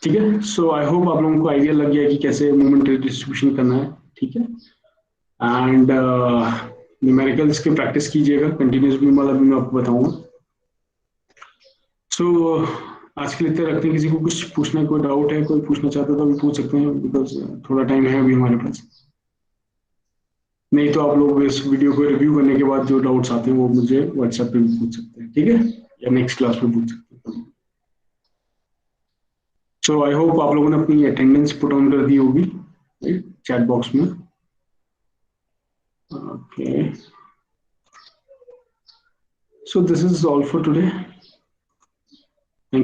ठीक है, सो आई होप आप लोगों को आइडिया लग गया कि कैसे मोमेंट डिस्ट्रीब्यूशन करना है। ठीक है, एंड न्यूमेरिकल्स की प्रैक्टिस कीजिएगा, कंटिन्यूस बीम वाला भी मैं आपको बताऊंगा। सो आज के लिए इतना रखते हैं, किसी को कुछ पूछना है, कोई डाउट है, कोई पूछना चाहता है तो अभी पूछ सकते हैं, बिकॉज थोड़ा टाइम है अभी हमारे पास। नहीं तो आप लोग इस वीडियो को रिव्यू करने के बाद जो डाउट्स आते हैं वो मुझे व्हाट्सएप पे भी पूछ सकते हैं। ठीक है, या नेक्स्ट क्लास में पूछ सकते हैं। सो आई होप आप लोगों ने अपनी अटेंडेंस पुट ऑन कर दी होगी चैट बॉक्स में। Okay, so this is all for today.